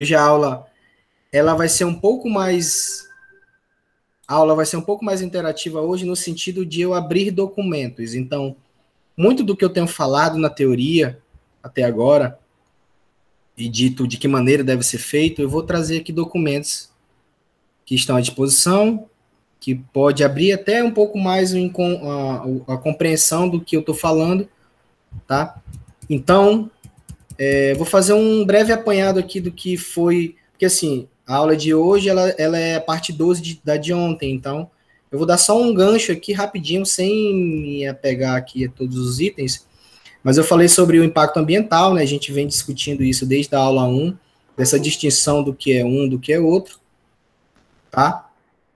Hoje a aula, ela vai ser um pouco mais... A aula vai ser um pouco mais interativa hoje no sentido de eu abrir documentos. Então, muito do que eu tenho falado na teoria até agora e dito de que maneira deve ser feito, eu vou trazer aqui documentos que estão à disposição, que pode abrir até um pouco mais a compreensão do que eu estou falando, tá? Então, vou fazer um breve apanhado aqui do que foi, porque assim, a aula de hoje, ela é a parte 12 da de ontem, então eu vou dar só um gancho aqui rapidinho, sem me apegar aqui a todos os itens, mas eu falei sobre o impacto ambiental, né? A gente vem discutindo isso desde a aula um, dessa distinção do que é um, do que é outro, tá?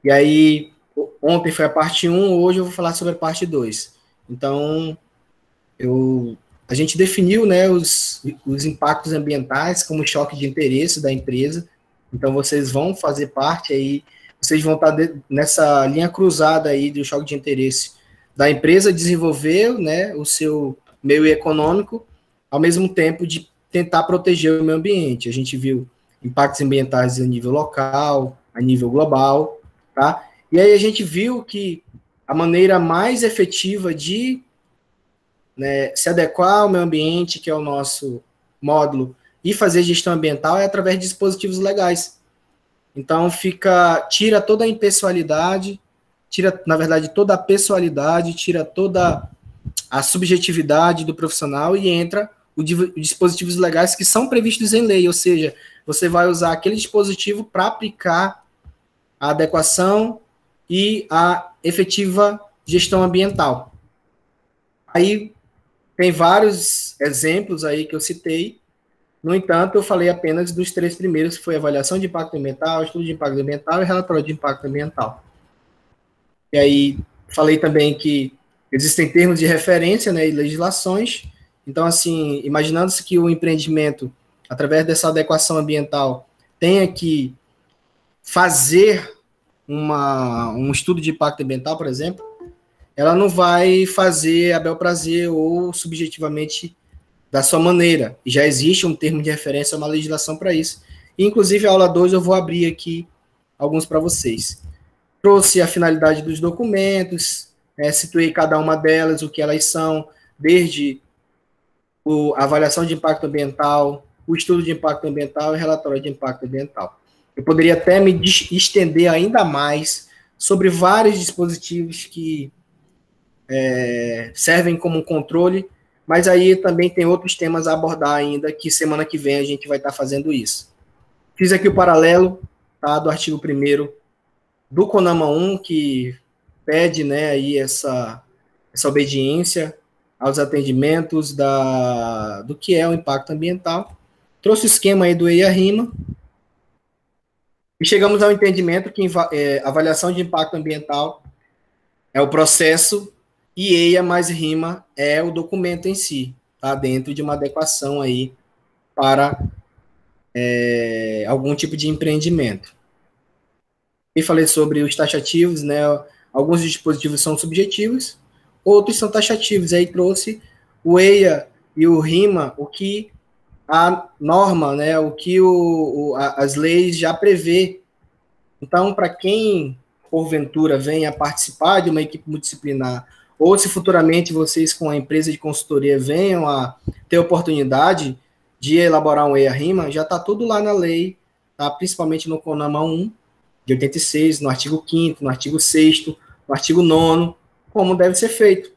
E aí, ontem foi a parte um, hoje eu vou falar sobre a parte 2. Então, a gente definiu, né, os impactos ambientais como choque de interesse da empresa. Então, vocês vão fazer parte aí, vocês vão estar nessa linha cruzada aí do choque de interesse da empresa desenvolver, né, o seu meio econômico, ao mesmo tempo de tentar proteger o meio ambiente. A gente viu impactos ambientais a nível local, a nível global, tá? E aí a gente viu que a maneira mais efetiva de, né, se adequar ao meio ambiente, que é o nosso módulo, e fazer gestão ambiental é através de dispositivos legais. Então tira toda a impessoalidade, tira, na verdade, toda a pessoalidade, tira toda a subjetividade do profissional e entra os dispositivos legais que são previstos em lei, ou seja, você vai usar aquele dispositivo para aplicar a adequação e a efetiva gestão ambiental. Aí tem vários exemplos aí que eu citei. No entanto, eu falei apenas dos três primeiros, que foi avaliação de impacto ambiental, estudo de impacto ambiental e relatório de impacto ambiental. E aí, falei também que existem termos de referência, né, e legislações. Então, assim, imaginando-se que o empreendimento, através dessa adequação ambiental, tenha que fazer um estudo de impacto ambiental, por exemplo, ela não vai fazer a bel prazer ou subjetivamente da sua maneira. Já existe um termo de referência, uma legislação para isso. E, inclusive, a aula 2 eu vou abrir aqui alguns para vocês. Trouxe a finalidade dos documentos, situei cada uma delas, o que elas são, desde a avaliação de impacto ambiental, o estudo de impacto ambiental e o relatório de impacto ambiental. Eu poderia até me estender ainda mais sobre vários dispositivos que servem como controle, mas aí também tem outros temas a abordar ainda, que semana que vem a gente vai estar fazendo isso. Fiz aqui o paralelo, tá, do artigo 1º do CONAMA 1, que pede, né, aí essa obediência aos atendimentos do que é o impacto ambiental. Trouxe o esquema aí do EIA-RIMA e chegamos ao entendimento que avaliação de impacto ambiental é o processo e EIA mais RIMA é o documento em si, tá? Dentro de uma adequação aí para algum tipo de empreendimento. E falei sobre os taxativos, né? Alguns dispositivos são subjetivos, outros são taxativos. Aí trouxe o EIA e o RIMA, o que a norma, né? O que as leis já prevê. Então, para quem porventura venha participar de uma equipe multidisciplinar, ou se futuramente vocês com a empresa de consultoria venham a ter oportunidade de elaborar um EIA-RIMA, já está tudo lá na lei, tá? Principalmente no CONAMA 1, de 86, no artigo 5º, no artigo 6º, no artigo 9º, como deve ser feito.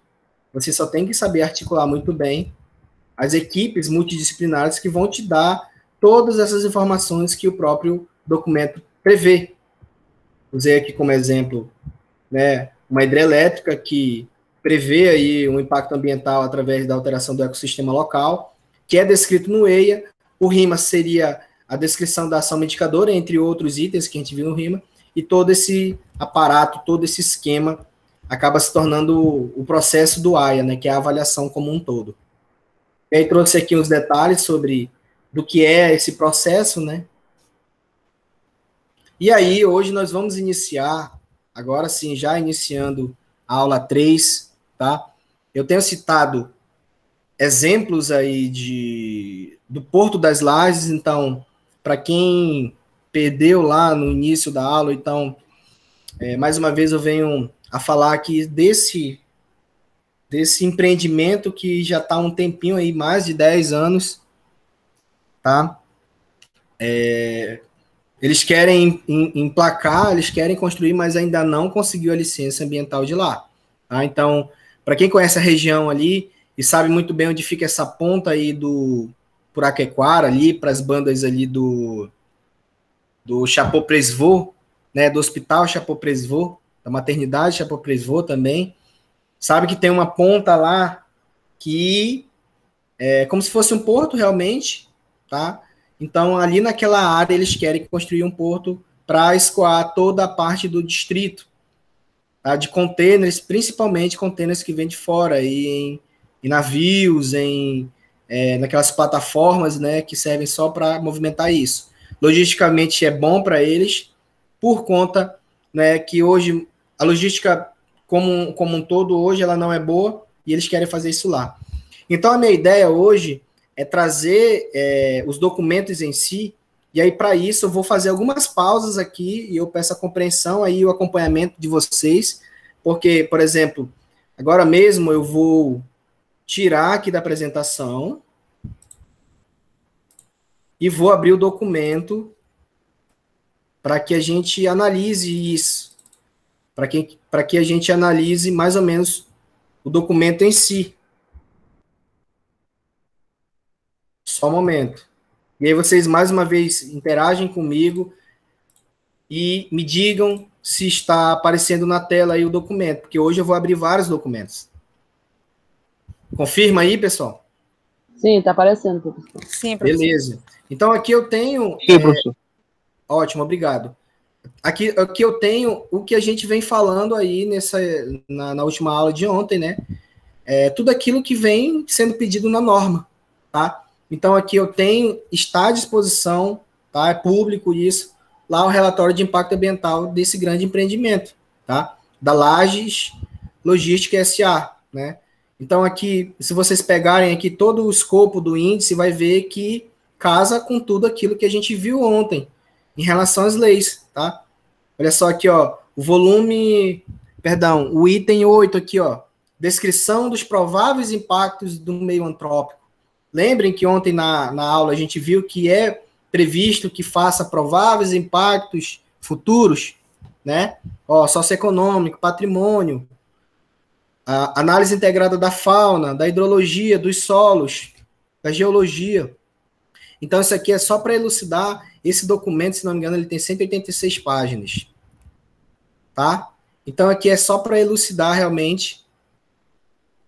Você só tem que saber articular muito bem as equipes multidisciplinares que vão te dar todas essas informações que o próprio documento prevê. Usei aqui como exemplo, né, uma hidrelétrica que prevê aí um impacto ambiental através da alteração do ecossistema local, que é descrito no EIA. O RIMA seria a descrição da ação mitigadora, entre outros itens que a gente viu no RIMA, e todo esse aparato, todo esse esquema acaba se tornando o processo do AIA, né, que é a avaliação como um todo. E aí trouxe aqui os detalhes sobre do que é esse processo, né? E aí, hoje nós vamos iniciar, agora sim, já iniciando a aula 3, tá? Eu tenho citado exemplos aí do Porto das Lajes, então para quem perdeu lá no início da aula, então, mais uma vez eu venho a falar aqui desse empreendimento que já está há um tempinho aí, mais de 10 anos, tá? Eles querem emplacar, eles querem construir, mas ainda não conseguiu a licença ambiental de lá. Tá? Então, para quem conhece a região ali e sabe muito bem onde fica essa ponta aí do Puraquequara, ali, para as bandas ali do Chapeau-Presvot, né, do Hospital Chapeau-Presvot, da maternidade Chapeau-Presvot também, sabe que tem uma ponta lá que é como se fosse um porto realmente, tá? Então, ali naquela área, eles querem construir um porto para escoar toda a parte do distrito, tá? De containers, principalmente containers que vêm de fora, em navios, naquelas plataformas, né, que servem só para movimentar isso. Logisticamente é bom para eles, por conta, né, que hoje a logística como um todo hoje ela não é boa e eles querem fazer isso lá. Então a minha ideia hoje é trazer os documentos em si, e aí para isso eu vou fazer algumas pausas aqui e eu peço a compreensão aí, o acompanhamento de vocês, porque, por exemplo, agora mesmo eu vou tirar aqui da apresentação e vou abrir o documento para que a gente analise isso, para que a gente analise mais ou menos o documento em si. Só um momento. E aí vocês, mais uma vez, interagem comigo e me digam se está aparecendo na tela aí o documento, porque hoje eu vou abrir vários documentos. Confirma aí, pessoal? Sim, está aparecendo, professor. Sim, professor. Beleza. Então, aqui eu tenho... Sim, professor. Ótimo, obrigado. Aqui eu tenho o que a gente vem falando aí na última aula de ontem, né? Tudo aquilo que vem sendo pedido na norma, tá? Então, aqui eu tenho, está à disposição, tá? É público isso, lá o relatório de impacto ambiental desse grande empreendimento, tá? Da Lages Logística S.A., né? Então, aqui, se vocês pegarem aqui todo o escopo do índice, vai ver que casa com tudo aquilo que a gente viu ontem, em relação às leis, tá? Olha só aqui, ó, o item 8 aqui, ó, descrição dos prováveis impactos do meio antrópico. Lembrem que ontem na aula a gente viu que é previsto que faça prováveis impactos futuros, né? Ó, socioeconômico, patrimônio, a análise integrada da fauna, da hidrologia, dos solos, da geologia. Então, isso aqui é só para elucidar. Esse documento, se não me engano, ele tem 186 páginas. Tá? Então, aqui é só para elucidar realmente.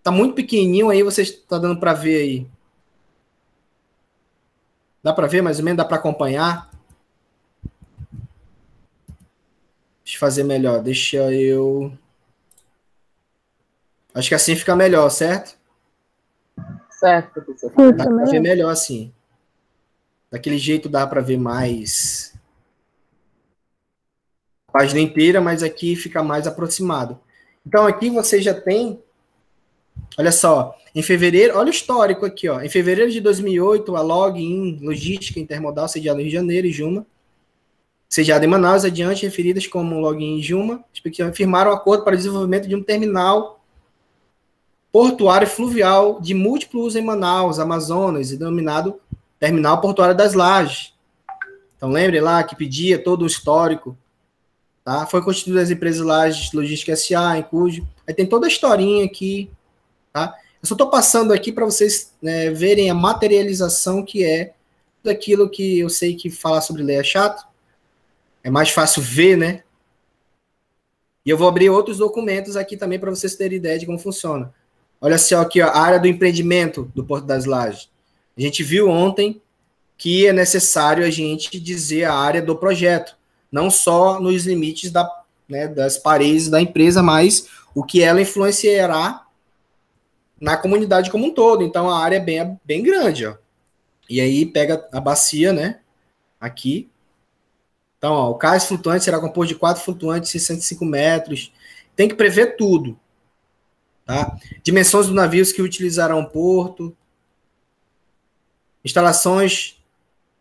Tá muito pequenininho aí, vocês estão dando para ver aí. Dá para ver mais ou menos? Dá para acompanhar? Deixa eu fazer melhor. Deixa eu... Acho que assim fica melhor, certo? Certo, professor. Dá para ver melhor assim. Daquele jeito dá para ver mais a página inteira, mas aqui fica mais aproximado. Então aqui você já tem, olha só, em fevereiro, olha o histórico aqui, ó. Em fevereiro de 2008, a Login Logística Intermodal, sediada no Rio de Janeiro e Juma, sediada em Manaus, adiante referidas como Login e Juma, firmaram um acordo para o desenvolvimento de um terminal portuário fluvial de múltiplo uso em Manaus, Amazonas, e denominado Terminal Portuário das Lajes. Então, lembre lá que pedia todo o histórico, tá? Foi constituída as empresas Lajes Logística S.A., em cujo... Aí tem toda a historinha aqui, tá? Eu só estou passando aqui para vocês, né, verem a materialização que é daquilo que eu sei que falar sobre lei é chato, é mais fácil ver, né? E eu vou abrir outros documentos aqui também para vocês terem ideia de como funciona. Olha só aqui, ó, a área do empreendimento do Porto das Lajes. A gente viu ontem que é necessário a gente dizer a área do projeto, não só nos limites das paredes da empresa, mas o que ela influenciará na comunidade como um todo. Então, a área é bem grande, ó. E aí, pega a bacia, né, aqui. Então, ó, o cais flutuante será composto de 4 flutuantes de 65 metros. Tem que prever tudo, tá? Dimensões dos navios que utilizarão o porto. Instalações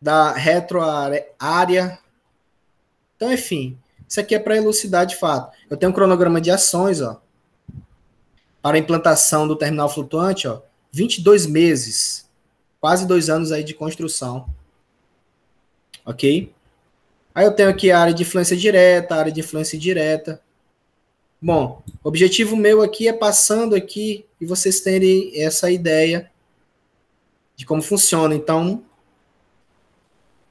da retroárea. Então, enfim, isso aqui é para elucidar de fato. Eu tenho um cronograma de ações, ó, para a implantação do terminal flutuante, ó, 22 meses, quase 2 anos aí de construção, ok? Aí eu tenho aqui a área de influência direta, a área de influência indireta. Bom, o objetivo meu aqui é passando aqui e vocês terem essa ideia de como funciona. Então,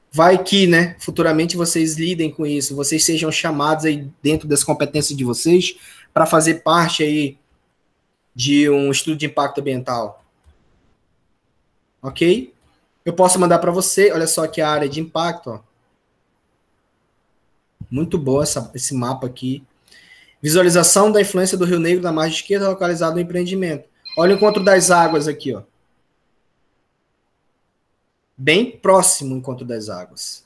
vai que, né, futuramente vocês lidem com isso, vocês sejam chamados aí dentro das competências de vocês para fazer parte aí de um estudo de impacto ambiental. Ok? Eu posso mandar para você, olha só aqui a área de impacto, ó. Muito boa esse mapa aqui. Visualização da influência do Rio Negro na margem esquerda localizado no empreendimento. Olha o encontro das águas aqui, ó. Bem próximo ao encontro das águas.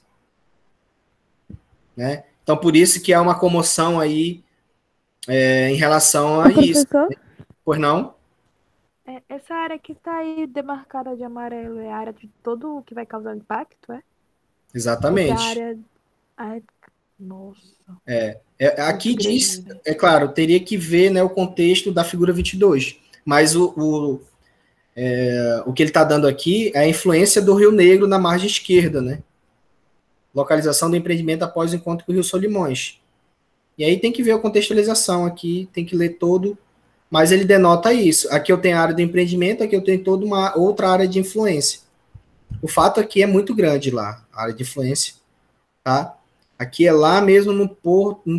Né? Então, por isso que há uma comoção aí em relação a isso. Professor? Pois não? Essa área que está aí demarcada de amarelo é a área de todo o que vai causar impacto, é? Exatamente. Porque a área... Nossa. Aqui diz, é claro, teria que ver, né, o contexto da figura 22, mas o que ele está dando aqui é a influência do Rio Negro na margem esquerda, né? Localização do empreendimento após o encontro com o Rio Solimões. E aí tem que ver a contextualização aqui, tem que ler todo, mas ele denota isso. Aqui eu tenho a área do empreendimento, aqui eu tenho toda uma outra área de influência. O fato aqui é muito grande lá, a área de influência, tá? Aqui é lá mesmo no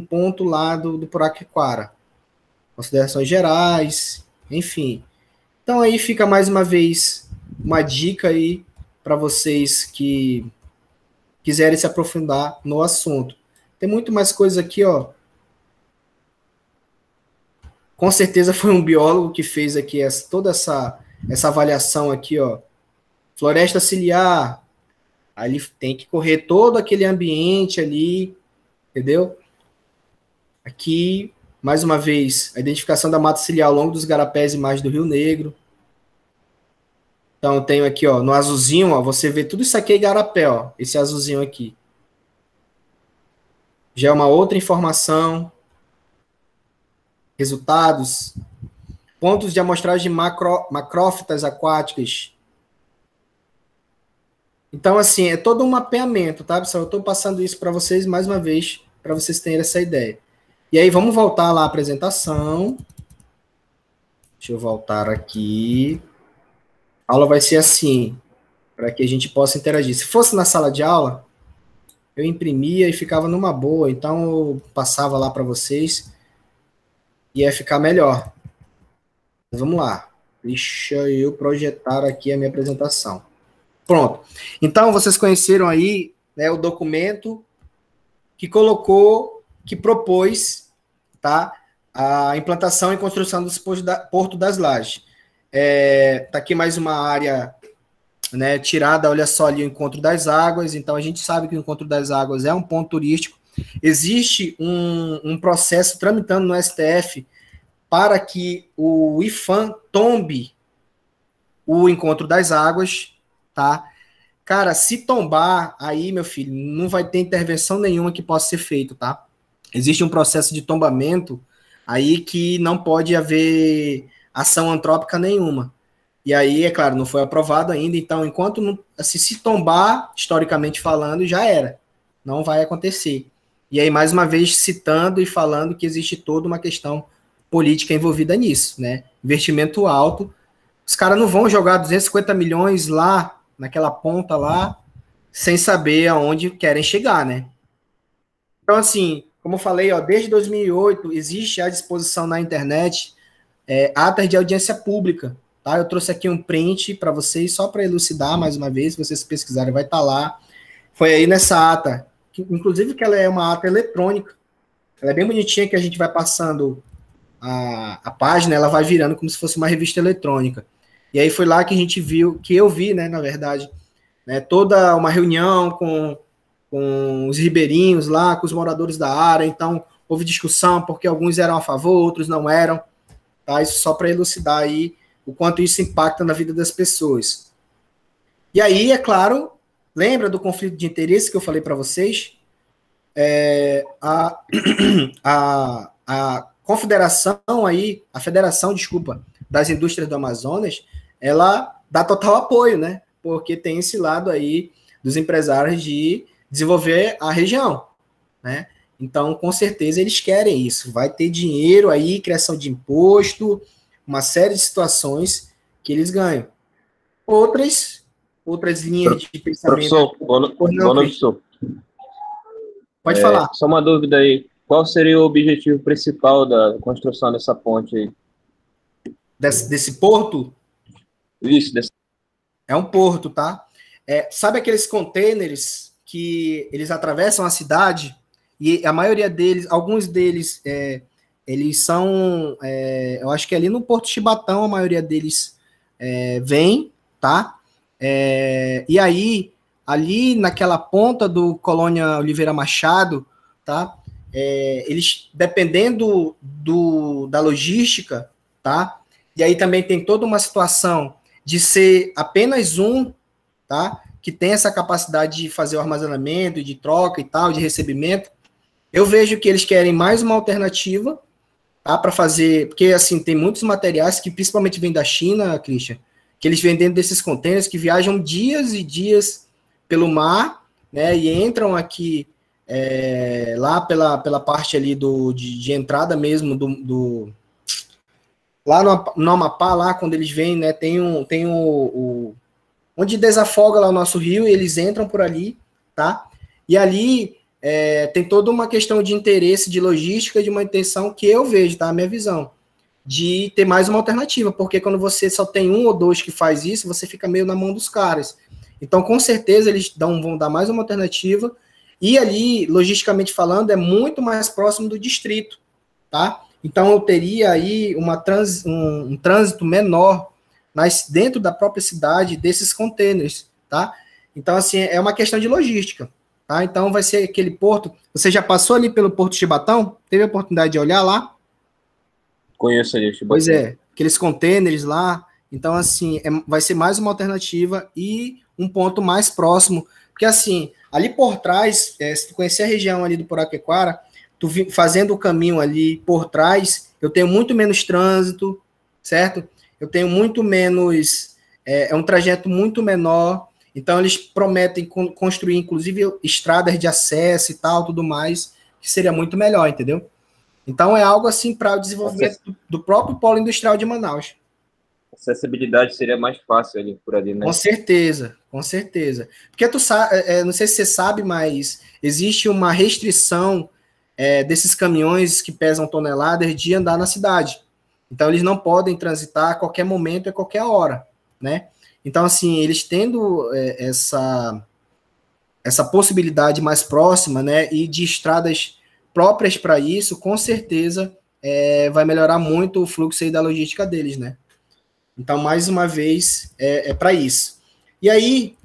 ponto lá do Puraquequara. Considerações gerais, enfim. Então aí fica mais uma vez uma dica aí para vocês que quiserem se aprofundar no assunto. Tem muito mais coisa aqui, ó. Com certeza foi um biólogo que fez aqui toda essa avaliação aqui, ó. Floresta ciliar. Aí ele tem que correr todo aquele ambiente ali, entendeu? Aqui, mais uma vez, a identificação da mata ciliar ao longo dos garapés e margens do Rio Negro. Então, eu tenho aqui, ó, no azulzinho, ó, você vê tudo isso aqui é igarapé, ó, esse azulzinho aqui. Já é uma outra informação. Resultados. Pontos de amostragem de macrófitas aquáticas. Então, assim, é todo um mapeamento, tá, pessoal? Eu estou passando isso para vocês mais uma vez, para vocês terem essa ideia. E aí, vamos voltar lá à apresentação. Deixa eu voltar aqui. A aula vai ser assim, para que a gente possa interagir. Se fosse na sala de aula, eu imprimia e ficava numa boa, então eu passava lá para vocês e ia ficar melhor. Mas vamos lá. Deixa eu projetar aqui a minha apresentação. Pronto. Então, vocês conheceram aí, né, o documento que propôs, tá, a implantação e construção dos Porto das Lajes. Tá aqui mais uma área, né, tirada, olha só ali o Encontro das Águas. Então, a gente sabe que o Encontro das Águas é um ponto turístico. Existe um processo tramitando no STF para que o IPHAN tombe o Encontro das Águas, tá? Cara, se tombar, aí, meu filho, não vai ter intervenção nenhuma que possa ser feito, tá? Existe um processo de tombamento aí que não pode haver ação antrópica nenhuma. E aí, é claro, não foi aprovado ainda, então, enquanto não, assim, se tombar, historicamente falando, já era. Não vai acontecer. E aí, mais uma vez, citando e falando que existe toda uma questão política envolvida nisso, né? Investimento alto. Os caras não vão jogar 250 milhões lá, naquela ponta lá, sem saber aonde querem chegar, né? Então, assim, como eu falei, ó, desde 2008 existe à disposição na internet atas de audiência pública, tá? Eu trouxe aqui um print para vocês, só para elucidar mais uma vez, se vocês pesquisarem, vai estar lá. Foi aí nessa ata, inclusive que ela é uma ata eletrônica, ela é bem bonitinha, que a gente vai passando a página, ela vai virando como se fosse uma revista eletrônica. E aí foi lá que a gente viu, que eu vi, né, na verdade, né, toda uma reunião com os ribeirinhos lá, com os moradores da área. Então, houve discussão, porque alguns eram a favor, outros não eram, tá? Isso só para elucidar aí o quanto isso impacta na vida das pessoas. E aí, é claro, lembra do conflito de interesse que eu falei para vocês? A confederação aí, a federação, desculpa, das indústrias do Amazonas, ela dá total apoio, né? Porque tem esse lado aí dos empresários de desenvolver a região, né? Então, com certeza, eles querem isso. Vai ter dinheiro aí, criação de imposto, uma série de situações que eles ganham. Outras linhas de pensamento... Professor, boa noite, professor. Pode falar. Só uma dúvida aí. Qual seria o objetivo principal da construção dessa ponte aí? Desse porto? Isso, É um porto, tá? Sabe aqueles containers que eles atravessam a cidade e a maioria deles, alguns deles, eles são, eu acho que ali no Porto Chibatão a maioria deles vem, tá? E aí, ali naquela ponta do Colônia Oliveira Machado, tá? Eles, dependendo da logística, tá? E aí também tem toda uma situação de ser apenas um, tá? Que tem essa capacidade de fazer o armazenamento, de troca e tal, de recebimento. Eu vejo que eles querem mais uma alternativa, tá? Para fazer, porque assim, tem muitos materiais que principalmente vêm da China, Christian, que eles vêm dentro desses contêineres que viajam dias e dias pelo mar, né? E entram aqui lá pela parte ali de entrada mesmo lá no Amapá, lá quando eles vêm, né? Tem onde desafoga lá o nosso rio, e eles entram por ali, tá? E ali tem toda uma questão de interesse, de logística, de uma intenção que eu vejo, tá? A minha visão, de ter mais uma alternativa, porque quando você só tem um ou dois que faz isso, você fica meio na mão dos caras. Então, com certeza, eles vão dar mais uma alternativa, e ali, logisticamente falando, é muito mais próximo do distrito, tá? Então, eu teria aí um trânsito menor dentro da própria cidade desses containers, tá? Então, assim, é uma questão de logística, tá? Então, vai ser aquele porto... Você já passou ali pelo Porto Chibatão? Teve a oportunidade de olhar lá? Conheço ali, Chibatão. Pois é, aqueles containers lá. Então, assim, vai ser mais uma alternativa e um ponto mais próximo. Porque, assim, ali por trás, se tu conhecer a região ali do Poraquequara, tu fazendo o caminho ali por trás, eu tenho muito menos trânsito, certo? Eu tenho muito menos... É um trajeto muito menor. Então, eles prometem construir, inclusive, estradas de acesso e tal, tudo mais, que seria muito melhor, entendeu? Então, é algo assim para o desenvolvimento do próprio polo industrial de Manaus. Acessibilidade seria mais fácil ali por ali, né? Com certeza, com certeza. Porque tu sabe, não sei se você sabe, mas existe uma restrição desses caminhões que pesam toneladas de andar na cidade. Então, eles não podem transitar a qualquer momento, a qualquer hora, né? Então, assim, eles tendo essa possibilidade mais próxima, né, e de estradas próprias para isso, com certeza vai melhorar muito o fluxo aí da logística deles, né? Então, mais uma vez, para isso. E aí,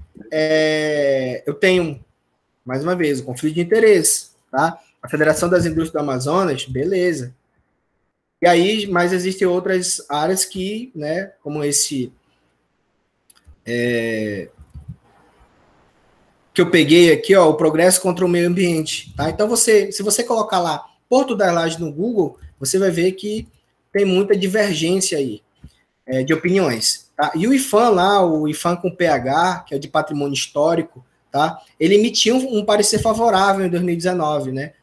eu tenho, mais uma vez, o conflito de interesse, tá? A Federação das Indústrias do Amazonas, beleza. E aí, mas existem outras áreas que, né, como esse... que eu peguei aqui, ó, o progresso contra o meio ambiente, tá? Então, se você colocar lá Porto das Lajes no Google, você vai ver que tem muita divergência aí de opiniões, tá? E o IPHAN lá, o IPHAN com PH, que é de patrimônio histórico, tá? Ele emitiu um parecer favorável em 2019, né?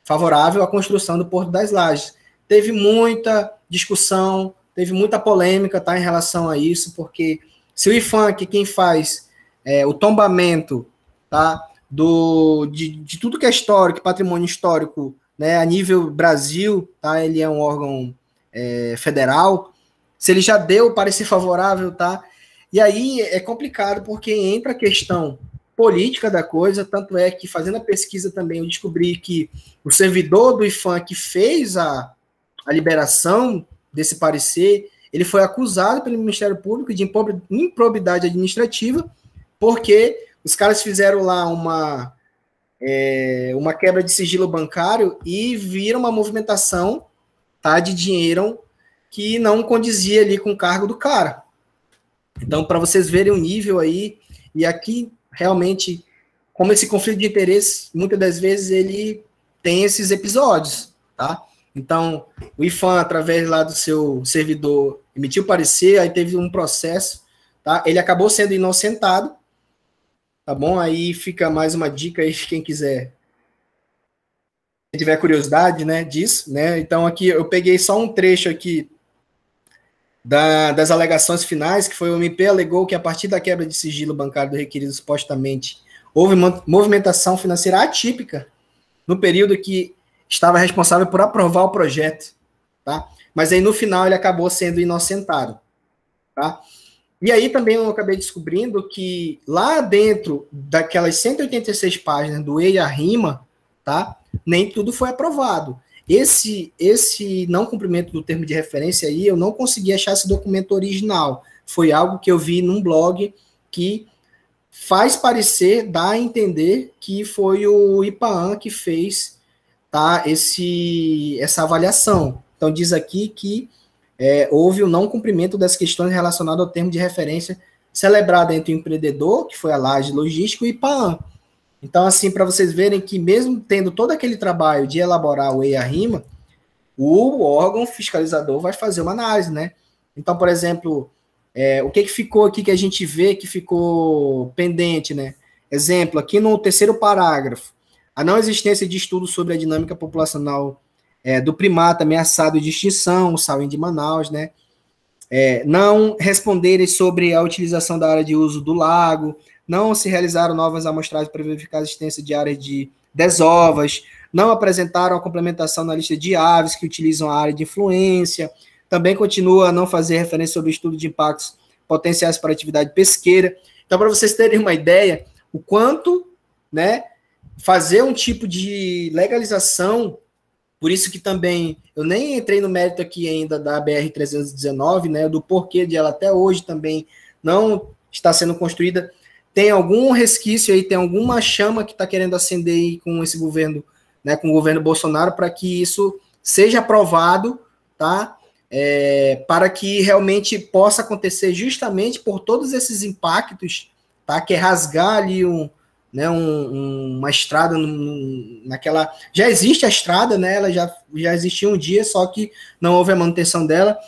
Favorável à construção do Porto das Lajes. Teve muita discussão, teve muita polêmica, tá, em relação a isso, porque se o IPHAN, que quem faz o tombamento, tá, de tudo que é histórico, patrimônio histórico, né, a nível Brasil, tá, ele é um órgão federal, se ele já deu o parecer favorável, tá, e aí é complicado, porque entra a questão política da coisa, tanto é que, fazendo a pesquisa também, eu descobri que o servidor do IPHAN que fez a liberação desse parecer, ele foi acusado pelo Ministério Público de improbidade administrativa, porque os caras fizeram lá uma quebra de sigilo bancário e viram uma movimentação, tá, de dinheiro que não condizia ali com o cargo do cara. Então, para vocês verem o nível aí, e aqui realmente, como esse conflito de interesse, muitas das vezes ele tem esses episódios, tá? Então, o IFAM, através lá do seu servidor, emitiu parecer, aí teve um processo, tá? Ele acabou sendo inocentado, tá bom? Aí fica mais uma dica aí, quem quiser, quem tiver curiosidade, né, disso, né? Então, aqui eu peguei só um trecho aqui das alegações finais, que foi o MP alegou que a partir da quebra de sigilo bancário do requerido supostamente houve movimentação financeira atípica no período que estava responsável por aprovar o projeto, tá? Mas aí no final ele acabou sendo inocentado, tá? E aí também eu acabei descobrindo que lá dentro daquelas 186 páginas do EIA RIMA, tá? Nem tudo foi aprovado. Esse não cumprimento do termo de referência aí, eu não consegui achar esse documento original. Foi algo que eu vi num blog que faz parecer, dá a entender que foi o IPAAN que fez, tá, essa avaliação. Então diz aqui que houve o não cumprimento das questões relacionadas ao termo de referência celebrado entre o empreendedor, que foi a Laje Logística, e o IPAAN. Então, assim, para vocês verem que mesmo tendo todo aquele trabalho de elaborar o EIA-RIMA, o órgão fiscalizador vai fazer uma análise, né? Então, por exemplo, o que ficou aqui que a gente vê que ficou pendente, né? Exemplo, aqui no terceiro parágrafo, a não existência de estudo sobre a dinâmica populacional do primata ameaçado de extinção, o sauim de Manaus, né? Não responderem sobre a utilização da área de uso do lago, não se realizaram novas amostragens para verificar a existência de áreas de desovas, não apresentaram a complementação na lista de aves que utilizam a área de influência, também continua a não fazer referência sobre o estudo de impactos potenciais para a atividade pesqueira. Então, para vocês terem uma ideia, o quanto, né, fazer um tipo de legalização, por isso que também, eu nem entrei no mérito aqui ainda da BR-319, né, do porquê de ela até hoje também não está sendo construída. Tem algum resquício aí, tem alguma chama que está querendo acender aí com esse governo, né, com o governo Bolsonaro, para que isso seja aprovado, tá? Para que realmente possa acontecer justamente por todos esses impactos, tá? Que é rasgar ali uma estrada naquela... Já existe a estrada, né? Ela já existia um dia, só que não houve a manutenção dela.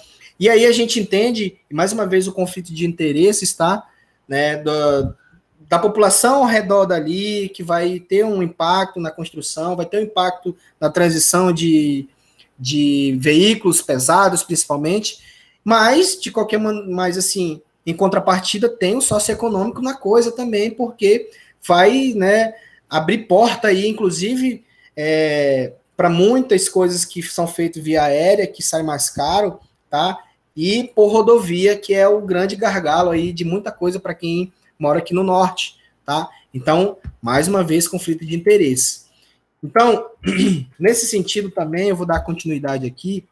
E aí a gente entende, mais uma vez, o conflito de interesses, tá? Né, da população ao redor dali, que vai ter um impacto na construção, vai ter um impacto na transição de veículos pesados, principalmente, mas, de qualquer maneira, mas, assim, em contrapartida, tem o socioeconômico na coisa também, porque vai, né, abrir porta aí, inclusive, para muitas coisas que são feitas via aérea, que sai mais caro, tá? E por rodovia, que é o grande gargalo aí de muita coisa para quem mora aqui no norte, tá? Então, mais uma vez, conflito de interesse. Então, nesse sentido também, eu vou dar continuidade aqui,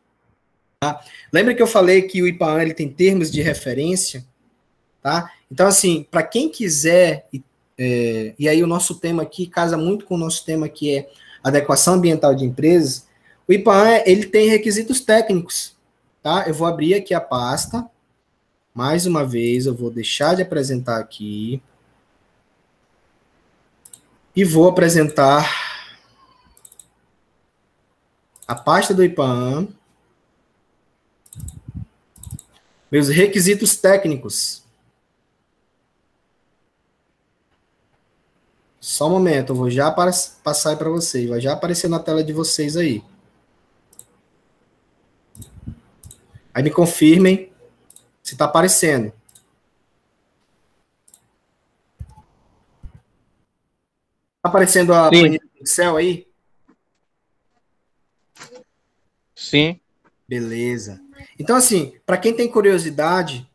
tá? Lembra que eu falei que o IPAAN ele tem termos de referência, tá? Então, assim, para quem quiser, e aí o nosso tema aqui casa muito com o nosso tema que é adequação ambiental de empresas, o IPAAN, ele tem requisitos técnicos, tá? Eu vou abrir aqui a pasta, mais uma vez, eu vou deixar de apresentar aqui e vou apresentar a pasta do IPAAN, meus requisitos técnicos. Só um momento, eu vou já passar para vocês, vai já aparecer na tela de vocês aí. Aí me confirmem se está aparecendo. Está aparecendo a planilha do Excel aí? Sim. Beleza. Então, assim, para quem tem curiosidade,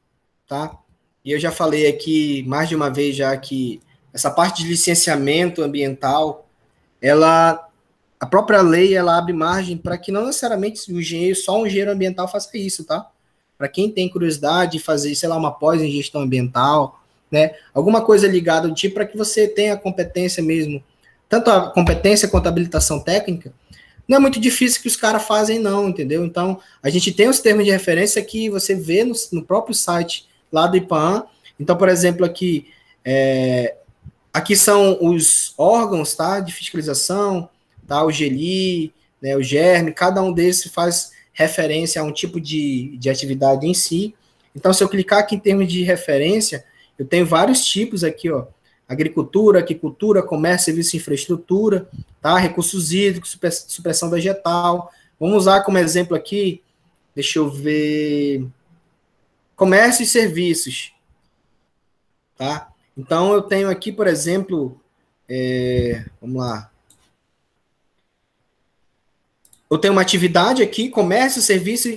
tá? E eu já falei aqui mais de uma vez já que essa parte de licenciamento ambiental, a própria lei, ela abre margem para que não necessariamente só um engenheiro ambiental faça isso, tá? Para quem tem curiosidade de fazer, sei lá, uma pós em gestão ambiental, né? Alguma coisa ligada ao tipo para que você tenha a competência mesmo, tanto a competência quanto a habilitação técnica, não é muito difícil que os caras fazem não, entendeu? Então, a gente tem os termos de referência que você vê no próprio site lá do IPAAN. Então, por exemplo, aqui, Aqui são os órgãos, tá, de fiscalização, tá, o GELI, né, o GERM, cada um desses faz referência a um tipo de atividade em si. Então, se eu clicar aqui em termos de referência, eu tenho vários tipos aqui, ó, agricultura, aquicultura, comércio, serviço e infraestrutura, tá, recursos hídricos, supressão vegetal. Vamos usar como exemplo aqui, deixa eu ver, comércio e serviços, tá? Então, eu tenho aqui, por exemplo, vamos lá. Eu tenho uma atividade aqui, comércio, serviço,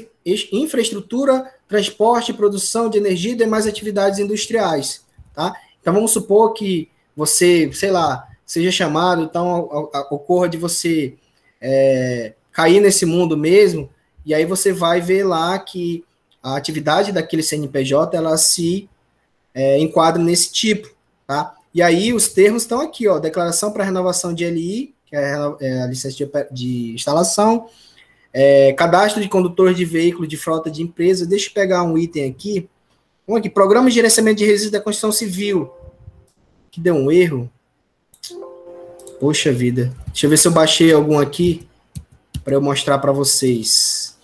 infraestrutura, transporte, produção de energia e demais atividades industriais, tá? Então, vamos supor que você, sei lá, seja chamado, então ocorra de você cair nesse mundo mesmo, e aí você vai ver lá que a atividade daquele CNPJ, ela se enquadra nesse tipo, tá? E aí os termos estão aqui, ó, declaração para renovação de LI, que é a licença de instalação, cadastro de condutores de veículo de frota de empresa. Deixa eu pegar um item aqui. Vamos aqui, programa de gerenciamento de resíduos da construção civil, que deu um erro. Poxa vida. Deixa eu ver se eu baixei algum aqui, para eu mostrar para vocês.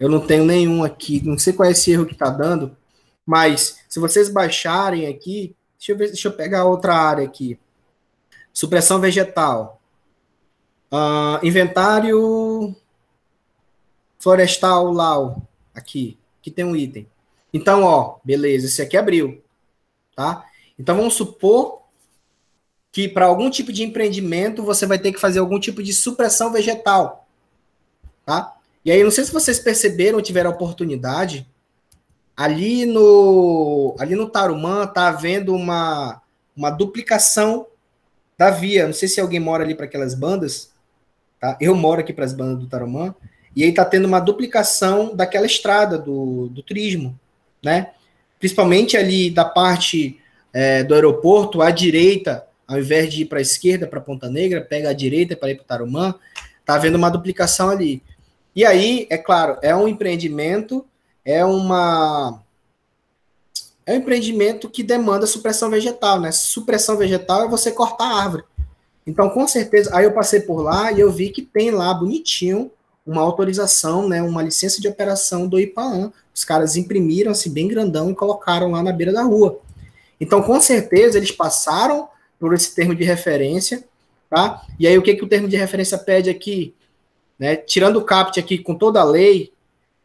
Eu não tenho nenhum aqui, não sei qual é esse erro que está dando, mas se vocês baixarem aqui, deixa eu pegar outra área aqui. Supressão vegetal. Inventário florestal LAU. Aqui tem um item. Então, ó, beleza, esse aqui abriu, tá? Então, vamos supor que para algum tipo de empreendimento você vai ter que fazer algum tipo de supressão vegetal, tá? E aí, não sei se vocês perceberam ou tiveram a oportunidade, ali no Tarumã está havendo uma duplicação da via. Não sei se alguém mora ali para aquelas bandas, tá? Eu moro aqui para as bandas do Tarumã, e aí está tendo uma duplicação daquela estrada do turismo, né? Principalmente ali da parte do aeroporto, à direita, ao invés de ir para a esquerda, para Ponta Negra, pega a direita para ir para o Tarumã, está havendo uma duplicação ali. E aí, é claro, é um empreendimento, é um empreendimento que demanda supressão vegetal, né? Supressão vegetal é você cortar a árvore. Então, com certeza, aí eu passei por lá e eu vi que tem lá, bonitinho, uma autorização, né? Uma licença de operação do IPAAM. Os caras imprimiram, assim, bem grandão e colocaram lá na beira da rua. Então, com certeza, eles passaram por esse termo de referência, tá? E aí, o que o termo de referência pede aqui? Né? Tirando o CAPT aqui com toda a lei,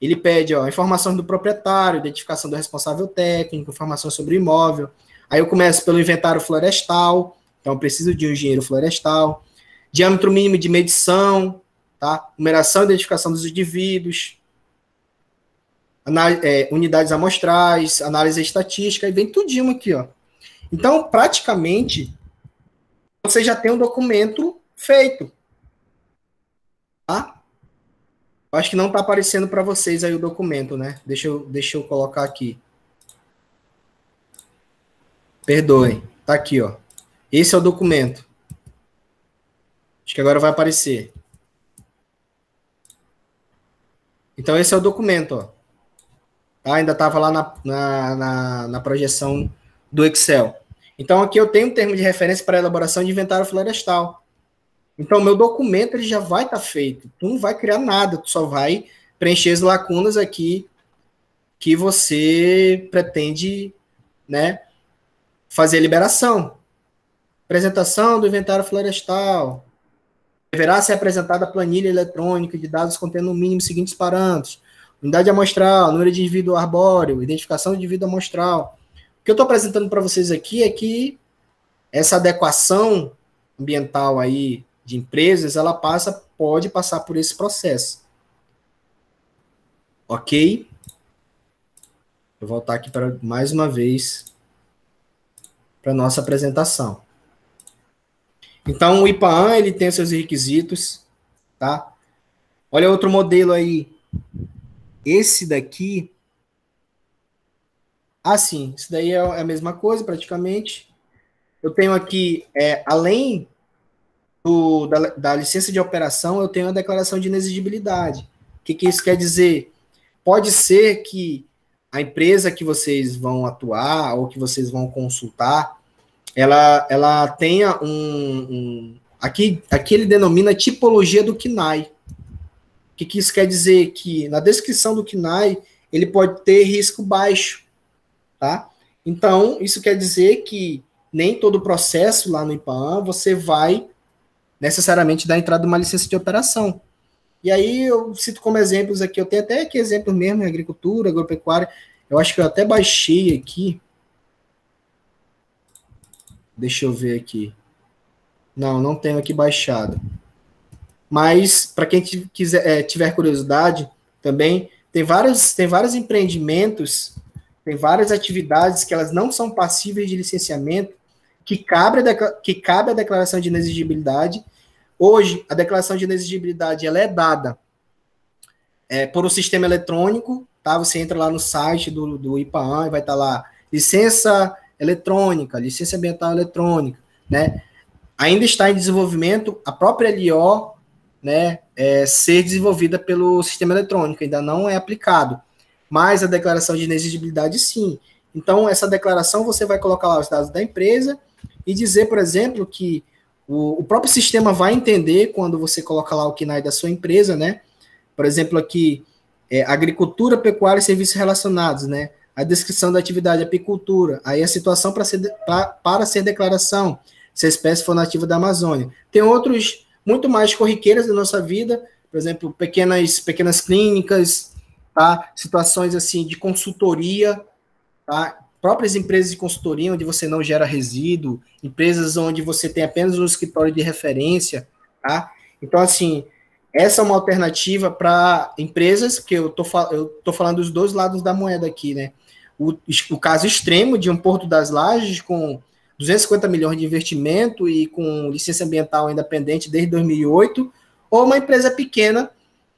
ele pede, ó, informações do proprietário, identificação do responsável técnico, informações sobre o imóvel. Aí eu começo pelo inventário florestal, então eu preciso de um engenheiro florestal. Diâmetro mínimo de medição, tá? Numeração e identificação dos indivíduos. Unidades amostrais, análise estatística, e vem tudinho aqui, ó. Então, praticamente, você já tem um documento feito. Tá? Acho que não está aparecendo para vocês aí o documento, né? Deixa eu colocar aqui. Perdoem. Tá aqui, ó. Esse é o documento. Acho que agora vai aparecer. Então, esse é o documento, ó. Tá? Ainda estava lá na projeção do Excel. Então, aqui eu tenho um termo de referência para elaboração de inventário florestal. Então, o meu documento ele já vai estar feito. Tu não vai criar nada, tu só vai preencher as lacunas aqui que você pretende, né, fazer a liberação. Apresentação do inventário florestal. Deverá ser apresentada a planilha eletrônica de dados contendo no mínimo os seguintes parâmetros: unidade amostral, número de indivíduo arbóreo, identificação do indivíduo amostral. O que eu estou apresentando para vocês aqui é que essa adequação ambiental aí de empresas, ela pode passar por esse processo. Ok? Vou voltar aqui para mais uma vez para nossa apresentação. Então, o IPAAM, ele tem seus requisitos, tá? Olha outro modelo aí. Esse daqui... sim, isso daí é a mesma coisa, praticamente. Eu tenho aqui, além da licença de operação, eu tenho a declaração de inexigibilidade. O que isso quer dizer? Pode ser que a empresa que vocês vão atuar ou que vocês vão consultar, ela tenha aqui ele denomina tipologia do KNAI. O que isso quer dizer? Que na descrição do KNAI, ele pode ter risco baixo, tá? Então, isso quer dizer que nem todo processo lá no IPAAN você vai necessariamente dar entrada uma licença de operação. E aí eu cito como exemplos aqui, eu tenho até aqui exemplos mesmo em agricultura, agropecuária, eu acho que eu até baixei aqui. Deixa eu ver aqui. Não tenho aqui baixado. Mas, para quem tiver curiosidade, também, tem vários empreendimentos, tem várias atividades que elas não são passíveis de licenciamento, que cabe a declaração de inexigibilidade. Hoje, a declaração de inexigibilidade ela é dada por um sistema eletrônico, tá? Você entra lá no site do IPAAN e vai estar lá, licença eletrônica, licença ambiental eletrônica, né? Ainda está em desenvolvimento a própria LO, né, ser desenvolvida pelo sistema eletrônico, ainda não é aplicado, mas a declaração de inexigibilidade sim. Então, essa declaração você vai colocar lá os dados da empresa e dizer, por exemplo, que o próprio sistema vai entender quando você coloca lá o KNAI da sua empresa, né? Por exemplo, aqui, agricultura, pecuária e serviços relacionados, né? A descrição da atividade, apicultura, aí a situação para ser declaração, se a espécie for nativa da Amazônia. Tem outros muito mais corriqueiras da nossa vida, por exemplo, pequenas clínicas, tá? Situações assim de consultoria, tá? Próprias empresas de consultoria onde você não gera resíduo, empresas onde você tem apenas um escritório de referência, tá? Então, assim, essa é uma alternativa para empresas, que eu tô falando dos dois lados da moeda aqui, né? O caso extremo de um Porto das Lajes com 250 milhões de investimento e com licença ambiental independente desde 2008, ou uma empresa pequena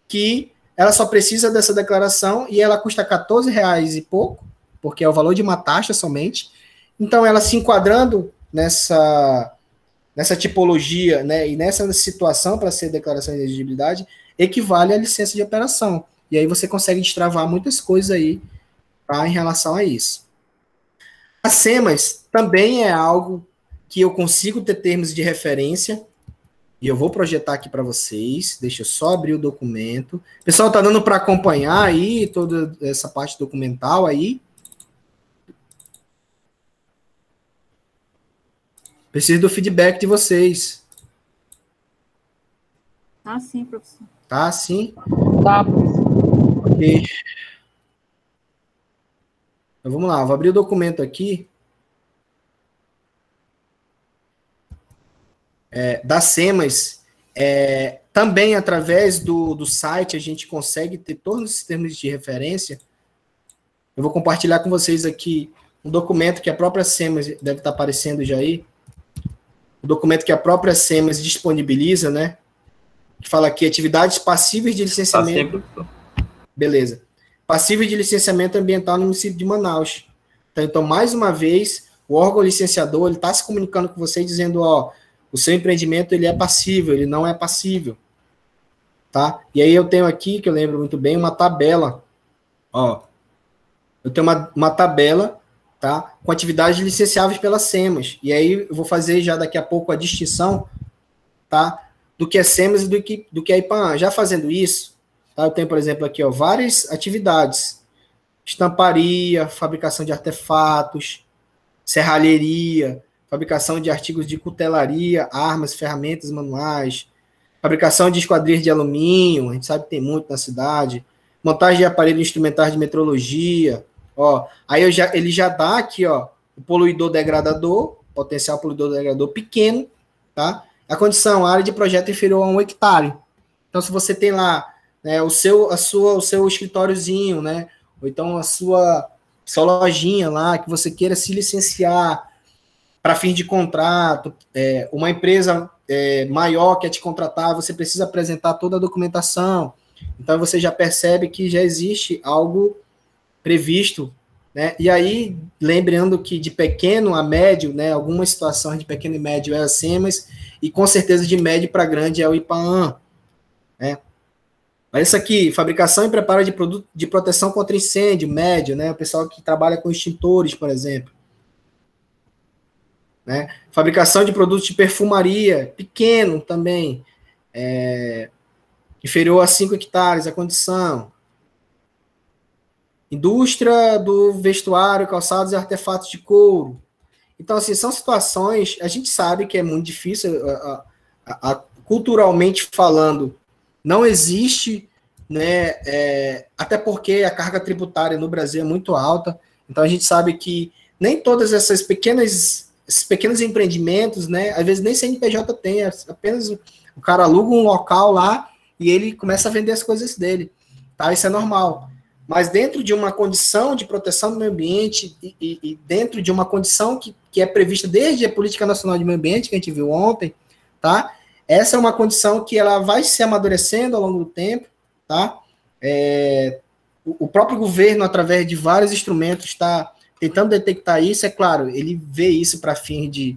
que ela só precisa dessa declaração e ela custa R$14 e pouco, porque é o valor de uma taxa somente. Então, ela se enquadrando nessa tipologia, né, e nessa situação para ser declaração de elegibilidade, equivale à licença de operação. E aí você consegue destravar muitas coisas aí, tá, em relação a isso. A SEMAS também é algo que eu consigo ter termos de referência, e eu vou projetar aqui para vocês. Deixa eu só abrir o documento. Pessoal, tá dando para acompanhar aí toda essa parte documental aí? Preciso do feedback de vocês. Ah, sim, professor. Tá, sim? Tá, professor. Ok. Então, vamos lá, vou abrir o documento aqui. Da SEMAS, também através do site a gente consegue ter todos os termos de referência. Eu vou compartilhar com vocês aqui um documento que a própria SEMAS, deve estar aparecendo já aí, o documento que a própria SEMAS disponibiliza, né? Que fala aqui, atividades passíveis de licenciamento. Beleza. Passíveis de licenciamento ambiental no município de Manaus. Então, mais uma vez, o órgão licenciador, ele está se comunicando com você dizendo, ó, o seu empreendimento, ele é passível, ele não é passível. Tá? E aí eu tenho aqui, que eu lembro muito bem, uma tabela. Ó, eu tenho uma tabela, tá, com atividades licenciáveis pela SEMAS. E aí eu vou fazer já daqui a pouco a distinção, tá, do que é SEMAS e do que é IPAAN. Já fazendo isso, tá, eu tenho, por exemplo, aqui, ó, várias atividades. Estamparia, fabricação de artefatos, serralheria, fabricação de artigos de cutelaria, armas, ferramentas manuais, fabricação de esquadrias de alumínio, a gente sabe que tem muito na cidade, montagem de aparelhos instrumentais de metrologia, ó, aí ele já dá aqui, ó, o poluidor degradador, potencial poluidor degradador pequeno, tá? A condição, a área de projeto inferior a 1 hectare. Então, se você tem lá, né, o seu escritóriozinho, né, ou então a sua lojinha lá, que você queira se licenciar para fim de contrato, uma empresa maior quer te contratar, você precisa apresentar toda a documentação. Então, você já percebe que já existe algo previsto, né? E aí, lembrando que de pequeno a médio, né, algumas situações de pequeno e médio é a SEMAS, e com certeza de médio para grande é o IPAAN, né? Olha isso aqui, fabricação e preparo de produto de proteção contra incêndio, médio, né? O pessoal que trabalha com extintores, por exemplo. Né? Fabricação de produtos de perfumaria, pequeno também, inferior a 5 hectares, a condição. Indústria do vestuário, calçados e artefatos de couro. Então, assim, são situações, a gente sabe que é muito difícil, culturalmente falando, não existe, né, até porque a carga tributária no Brasil é muito alta, então a gente sabe que nem todas esses pequenos empreendimentos, né, às vezes nem CNPJ tem, apenas o cara aluga um local lá e ele começa a vender as coisas dele, tá? Isso é normal. Mas dentro de uma condição de proteção do meio ambiente e dentro de uma condição que é prevista desde a Política Nacional de Meio Ambiente, que a gente viu ontem, tá? Essa é uma condição que ela vai se amadurecendo ao longo do tempo, tá? O próprio governo, através de vários instrumentos, está tentando detectar isso, é claro, ele vê isso para fim de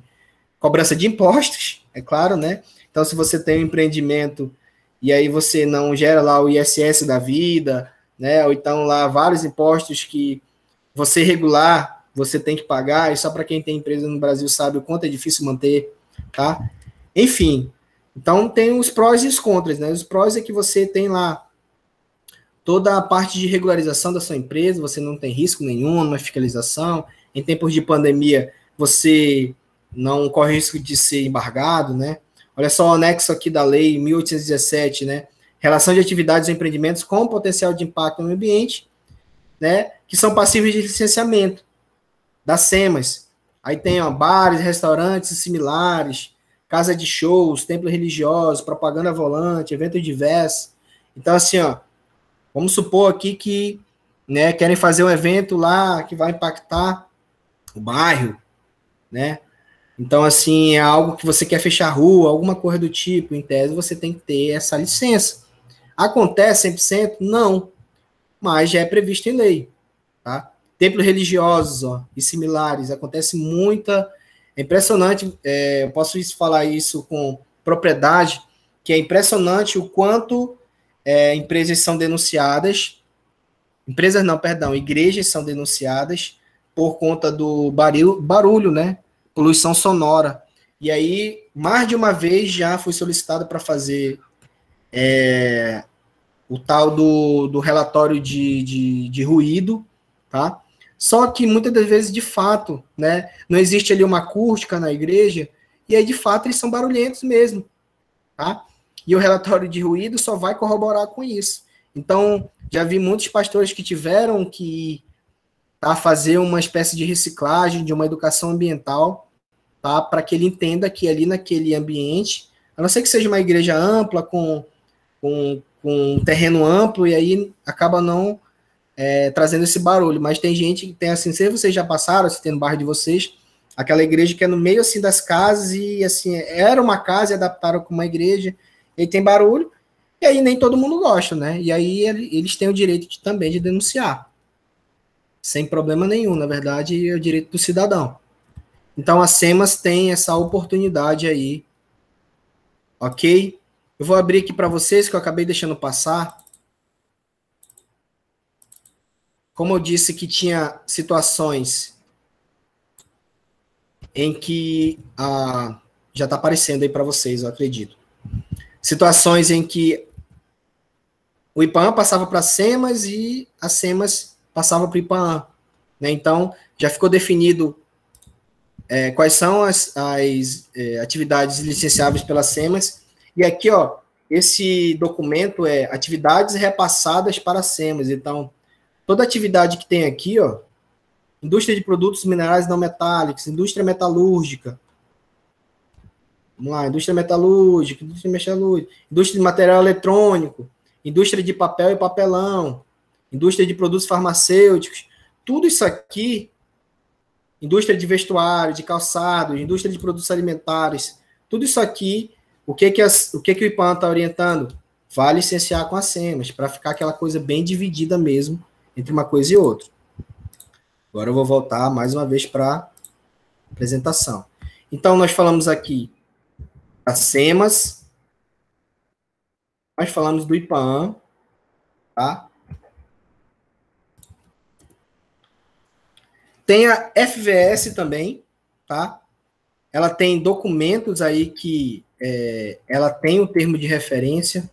cobrança de impostos, é claro, né? Então, se você tem um empreendimento e aí você não gera lá o ISS da vida, né? Ou então lá vários impostos que você regular, você tem que pagar, e só para quem tem empresa no Brasil sabe o quanto é difícil manter, tá? Enfim, então tem os prós e os contras, né? Os prós é que você tem lá toda a parte de regularização da sua empresa, você não tem risco nenhum, uma fiscalização. Em tempos de pandemia, você não corre risco de ser embargado, né? Olha só o anexo aqui da lei 1817, né? Relação de atividades e empreendimentos com potencial de impacto no meio ambiente, né? Que são passíveis de licenciamento das SEMAS. Aí tem, ó, bares, restaurantes e similares, casa de shows, templos religiosos, propaganda volante, eventos diversos. Então, assim, ó, vamos supor aqui que, né, querem fazer um evento lá que vai impactar o bairro, né? Então, assim, é algo que você quer fechar a rua, alguma coisa do tipo, em tese você tem que ter essa licença. Acontece 100%? Não, mas já é previsto em lei, tá? Templos religiosos, ó, e similares, acontece muita, é impressionante, eu posso falar isso com propriedade, que é impressionante o quanto empresas são denunciadas, igrejas são denunciadas por conta do barulho, né? Poluição sonora. E aí, mais de uma vez já fui solicitado para fazer o tal do relatório de ruído, tá? Só que muitas das vezes, de fato, né, não existe ali uma acústica na igreja, e aí, de fato, eles são barulhentos mesmo, tá? E o relatório de ruído só vai corroborar com isso. Então, já vi muitos pastores que tiveram que fazer uma espécie de reciclagem, de uma educação ambiental, tá? Para que ele entenda que ali naquele ambiente, a não ser que seja uma igreja ampla, com um terreno amplo, e aí acaba não trazendo esse barulho. Mas tem gente que tem assim, não sei se vocês já passaram, se tem no bairro de vocês, aquela igreja que é no meio assim das casas, e assim, era uma casa e adaptaram com uma igreja, e tem barulho, e aí nem todo mundo gosta, né? E aí eles têm o direito também de denunciar. Sem problema nenhum, na verdade, é o direito do cidadão. Então, a SEMAS tem essa oportunidade aí, ok? Eu vou abrir aqui para vocês, que eu acabei deixando passar. Como eu disse que tinha situações em que... já está aparecendo aí para vocês, eu acredito. Situações em que o IPAM passava para a SEMAS e a SEMAS passava para o IPAM. Né? Então, já ficou definido quais são as atividades licenciáveis pela SEMAS. E aqui, ó, esse documento é atividades repassadas para a SEMAS. Então, toda atividade que tem aqui, ó, indústria de produtos minerais não metálicos, indústria metalúrgica. Vamos lá, indústria metalúrgica, indústria de material eletrônico, indústria de papel e papelão, indústria de produtos farmacêuticos, tudo isso aqui, indústria de vestuário, de calçado, indústria de produtos alimentares, tudo isso aqui, o que o IPAM está orientando? Vai licenciar com a SEMAS, para ficar aquela coisa bem dividida mesmo, entre uma coisa e outra. Agora eu vou voltar mais uma vez para a apresentação. Então, nós falamos aqui da SEMAS, nós falamos do IPAM, tá? Tem a FVS também, tá? Ela tem documentos aí que ela tem o termo de referência.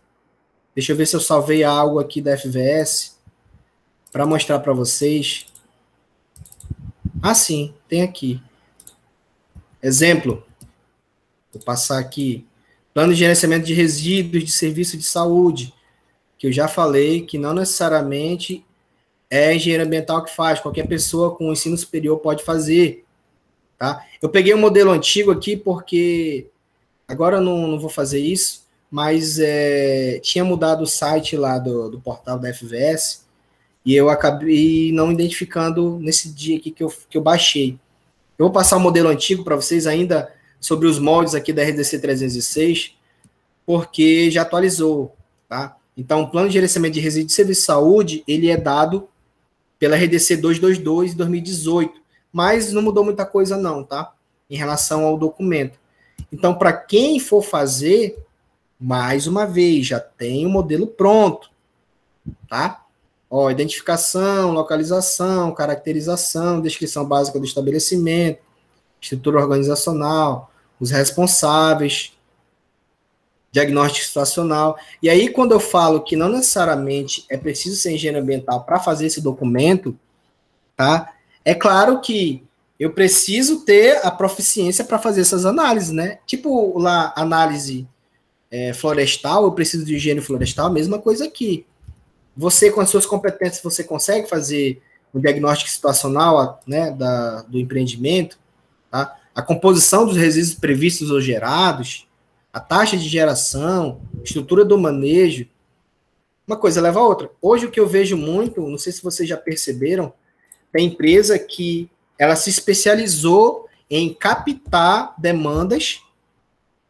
Deixa eu ver se eu salvei algo aqui da FVS para mostrar para vocês. Ah, sim, tem aqui. Exemplo. Vou passar aqui. Plano de gerenciamento de resíduos de serviço de saúde, que eu já falei que não necessariamente é engenheiro ambiental que faz, qualquer pessoa com ensino superior pode fazer, tá? Eu peguei um modelo antigo aqui porque agora eu não vou fazer isso, mas tinha mudado o site lá do portal da FVS e eu acabei não identificando nesse dia aqui que eu baixei. Eu vou passar o modelo antigo para vocês ainda sobre os moldes aqui da RDC 306, porque já atualizou, tá? Então, o plano de gerenciamento de resíduos de serviço de saúde, ele é dado pela RDC 222 de 2018, mas não mudou muita coisa não, tá? Em relação ao documento. Então, para quem for fazer, mais uma vez, já tem o modelo pronto, tá? Ó, identificação, localização, caracterização, descrição básica do estabelecimento, estrutura organizacional, os responsáveis, diagnóstico situacional. E aí, quando eu falo que não necessariamente é preciso ser engenheiro ambiental para fazer esse documento, tá? É claro que eu preciso ter a proficiência para fazer essas análises, né? Tipo lá, análise florestal, eu preciso de engenheiro florestal, a mesma coisa aqui. Você, com as suas competências, você consegue fazer o diagnóstico situacional, né, do empreendimento, tá? A composição dos resíduos previstos ou gerados, a taxa de geração, estrutura do manejo, uma coisa leva a outra. Hoje o que eu vejo muito, não sei se vocês já perceberam, tem empresa que ela se especializou em captar demandas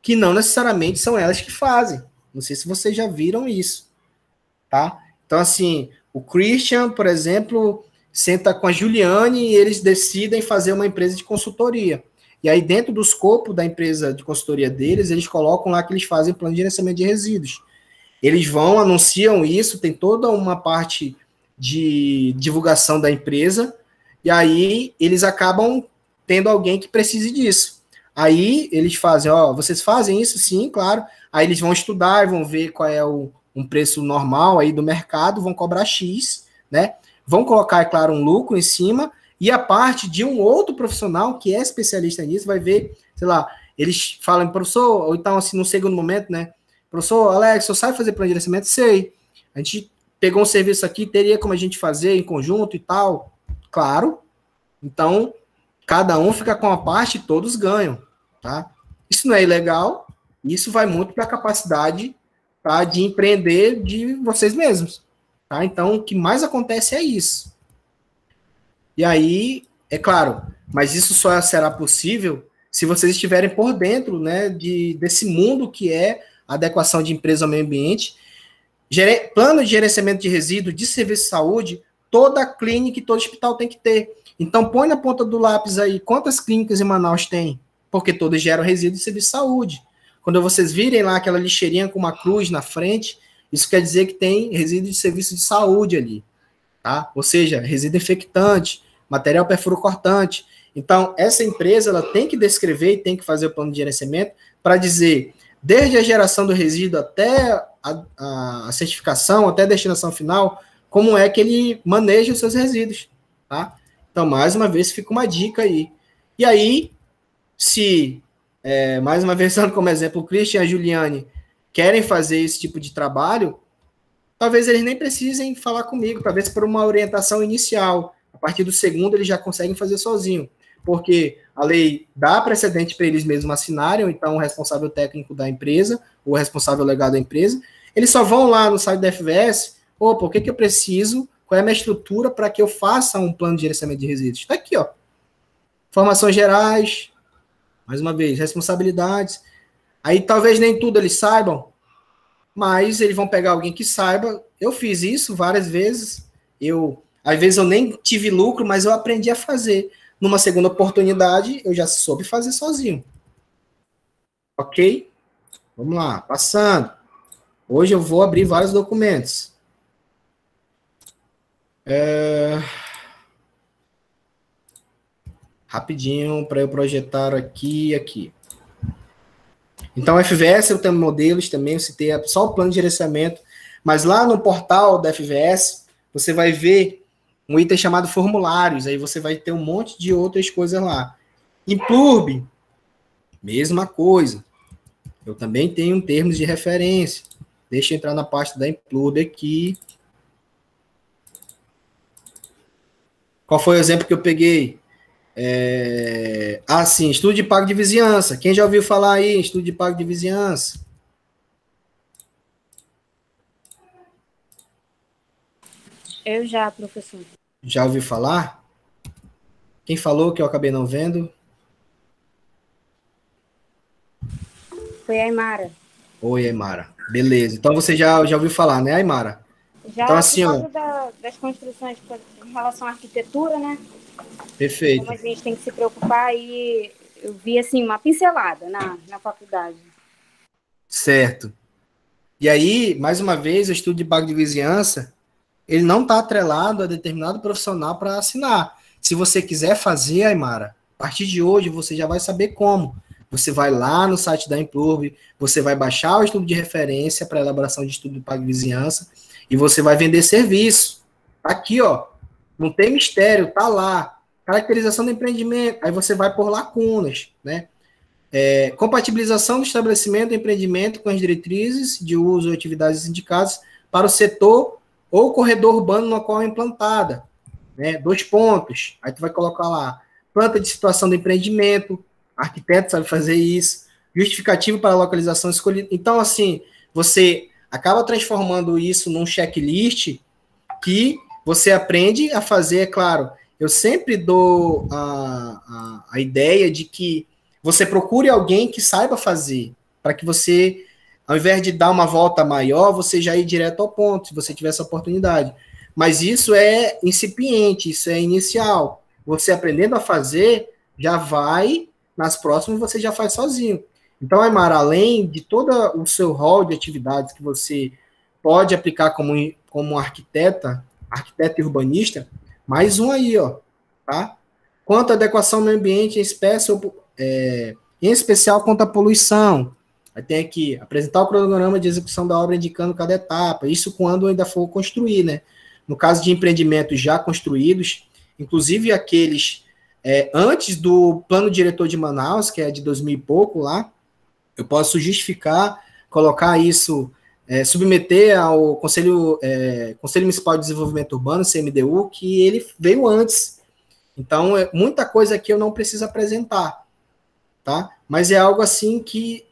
que não necessariamente são elas que fazem. Não sei se vocês já viram isso, tá? Então, assim, o Christian, por exemplo, senta com a Juliane e eles decidem fazer uma empresa de consultoria. E aí, dentro do escopo da empresa de consultoria deles, eles colocam lá que eles fazem plano de gerenciamento de resíduos. Eles vão, anunciam isso, tem toda uma parte de divulgação da empresa, e aí eles acabam tendo alguém que precise disso. Aí eles fazem, ó, vocês fazem isso? Sim, claro. Aí eles vão estudar e vão ver qual é um preço normal aí do mercado, vão cobrar X, né? Vão colocar, é claro, um lucro em cima, e a parte de um outro profissional que é especialista nisso vai ver, sei lá, eles falam, professor, ou então assim, no segundo momento, né? Professor, Alex, você sabe fazer plano de gerenciamento? Sei. A gente pegou um serviço aqui, teria como a gente fazer em conjunto e tal? Claro. Então, cada um fica com a parte e todos ganham, tá? Isso não é ilegal, isso vai muito para a capacidade, tá, de empreender de vocês mesmos, tá? Então, o que mais acontece é isso. E aí, é claro, mas isso só será possível se vocês estiverem por dentro, né, desse mundo que é a adequação de empresa ao meio ambiente, plano de gerenciamento de resíduos, de serviço de saúde, toda clínica e todo hospital tem que ter. Então, põe na ponta do lápis aí quantas clínicas em Manaus tem, porque todas geram resíduos de serviço de saúde. Quando vocês virem lá aquela lixeirinha com uma cruz na frente, isso quer dizer que tem resíduo de serviço de saúde ali, tá? Ou seja, resíduo infectante, material perfuro-cortante. Então, essa empresa ela tem que descrever e tem que fazer o plano de gerenciamento para dizer, desde a geração do resíduo até a certificação, até a destinação final, como é que ele maneja os seus resíduos, tá? Então, mais uma vez, fica uma dica aí. E aí, se, mais uma vez, usando como exemplo, o Christian e a Juliane querem fazer esse tipo de trabalho, talvez eles nem precisem falar comigo, talvez por uma orientação inicial. A partir do segundo, eles já conseguem fazer sozinho, porque a lei dá precedente para eles mesmos assinarem, ou então o responsável técnico da empresa, ou o responsável legal da empresa, eles só vão lá no site da FVS, opa, o que eu preciso, qual é a minha estrutura para que eu faça um plano de gerenciamento de resíduos? Está aqui, ó. Informações gerais, mais uma vez, responsabilidades. Aí talvez nem tudo eles saibam, mas eles vão pegar alguém que saiba. Eu fiz isso várias vezes. Às vezes eu nem tive lucro, mas eu aprendi a fazer. Numa segunda oportunidade, eu já soube fazer sozinho. Ok? Vamos lá, passando. Hoje eu vou abrir vários documentos. Rapidinho, para eu projetar aqui e aqui. Então, FVS eu tenho modelos também, eu citei só o plano de gerenciamento, mas lá no portal da FVS, você vai ver um item chamado formulários, aí você vai ter um monte de outras coisas lá. Em Plurb, mesma coisa. Eu também tenho termos de referência. Deixa eu entrar na pasta da Implurb aqui. Qual foi o exemplo que eu peguei? Sim, estudo de pago de vizinhança. Quem já ouviu falar aí em estudo de pago de vizinhança? Eu já, professor. Já ouviu falar? Quem falou que eu acabei não vendo? Foi a Aymara. Oi, Aymara. Beleza. Então você já ouviu falar, né, Aymara? Já então, assim, por causa das construções em relação à arquitetura, né? Perfeito. Como a gente tem que se preocupar, e eu vi, assim, uma pincelada na faculdade. Certo. E aí, mais uma vez, o estudo de pago de vizinhança, ele não está atrelado a determinado profissional para assinar. Se você quiser fazer, Aymara, a partir de hoje você já vai saber como. Você vai lá no site da Implurb, você vai baixar o estudo de referência para elaboração de estudo de pago de vizinhança e você vai vender serviço. Tá aqui, ó. Não tem mistério, tá lá. Caracterização do empreendimento. Aí você vai por lacunas, né? Compatibilização do estabelecimento do empreendimento com as diretrizes de uso e atividades indicadas para o setor ou corredor urbano no qual é implantada. Né? 2 pontos. Aí tu vai colocar lá. Planta de situação do empreendimento. Arquiteto sabe fazer isso. Justificativo para a localização escolhida. Então, assim, você acaba transformando isso num checklist que você aprende a fazer, é claro. Eu sempre dou a ideia de que você procure alguém que saiba fazer, para que você, ao invés de dar uma volta maior, você já ir direto ao ponto, se você tiver essa oportunidade. Mas isso é incipiente, isso é inicial. Você aprendendo a fazer, já vai, nas próximas você já faz sozinho. Então, Aymara, além de todo o seu rol de atividades que você pode aplicar como arquiteta e urbanista, mais um aí, ó, tá? Quanto à adequação ao meio ambiente, em especial quanto à poluição. Aí tem aqui, apresentar o cronograma de execução da obra indicando cada etapa, isso quando ainda for construir, né? No caso de empreendimentos já construídos, inclusive aqueles antes do plano diretor de Manaus, que é de 2000 e pouco lá, eu posso justificar, colocar isso, submeter ao Conselho Municipal de Desenvolvimento Urbano, CMDU, que ele veio antes. Então, muita coisa aqui eu não preciso apresentar, tá? Mas é algo assim que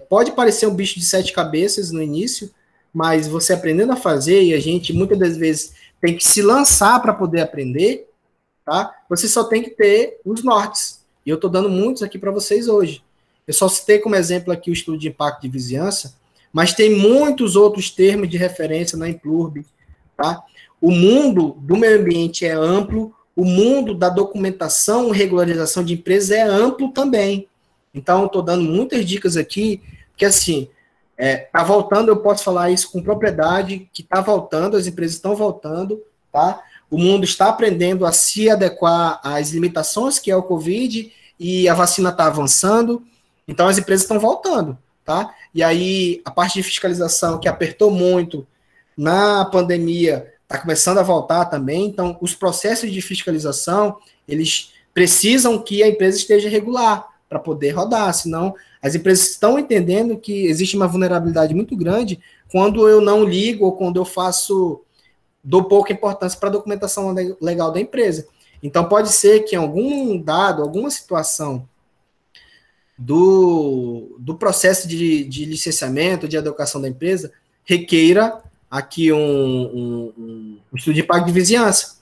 pode parecer um bicho de 7 cabeças no início, mas você aprendendo a fazer, e a gente muitas das vezes tem que se lançar para poder aprender, tá? Você só tem que ter os nortes. E eu estou dando muitos aqui para vocês hoje. Eu só citei como exemplo aqui o estudo de impacto de vizinhança, mas tem muitos outros termos de referência na Implurb, tá? O mundo do meio ambiente é amplo, o mundo da documentação e regularização de empresas é amplo também. Então, estou dando muitas dicas aqui, que assim, tá voltando, eu posso falar isso com propriedade, que está voltando, as empresas estão voltando, tá? O mundo está aprendendo a se adequar às limitações que é o Covid e a vacina está avançando, então as empresas estão voltando, tá? E aí, a parte de fiscalização, que apertou muito na pandemia, está começando a voltar também, então os processos de fiscalização, eles precisam que a empresa esteja regular para poder rodar, senão as empresas estão entendendo que existe uma vulnerabilidade muito grande quando eu não ligo ou quando eu dou pouca importância para a documentação legal da empresa. Então pode ser que em algum dado, alguma situação do processo de licenciamento, de adequação da empresa, requeira aqui um estudo de pago de vizinhança.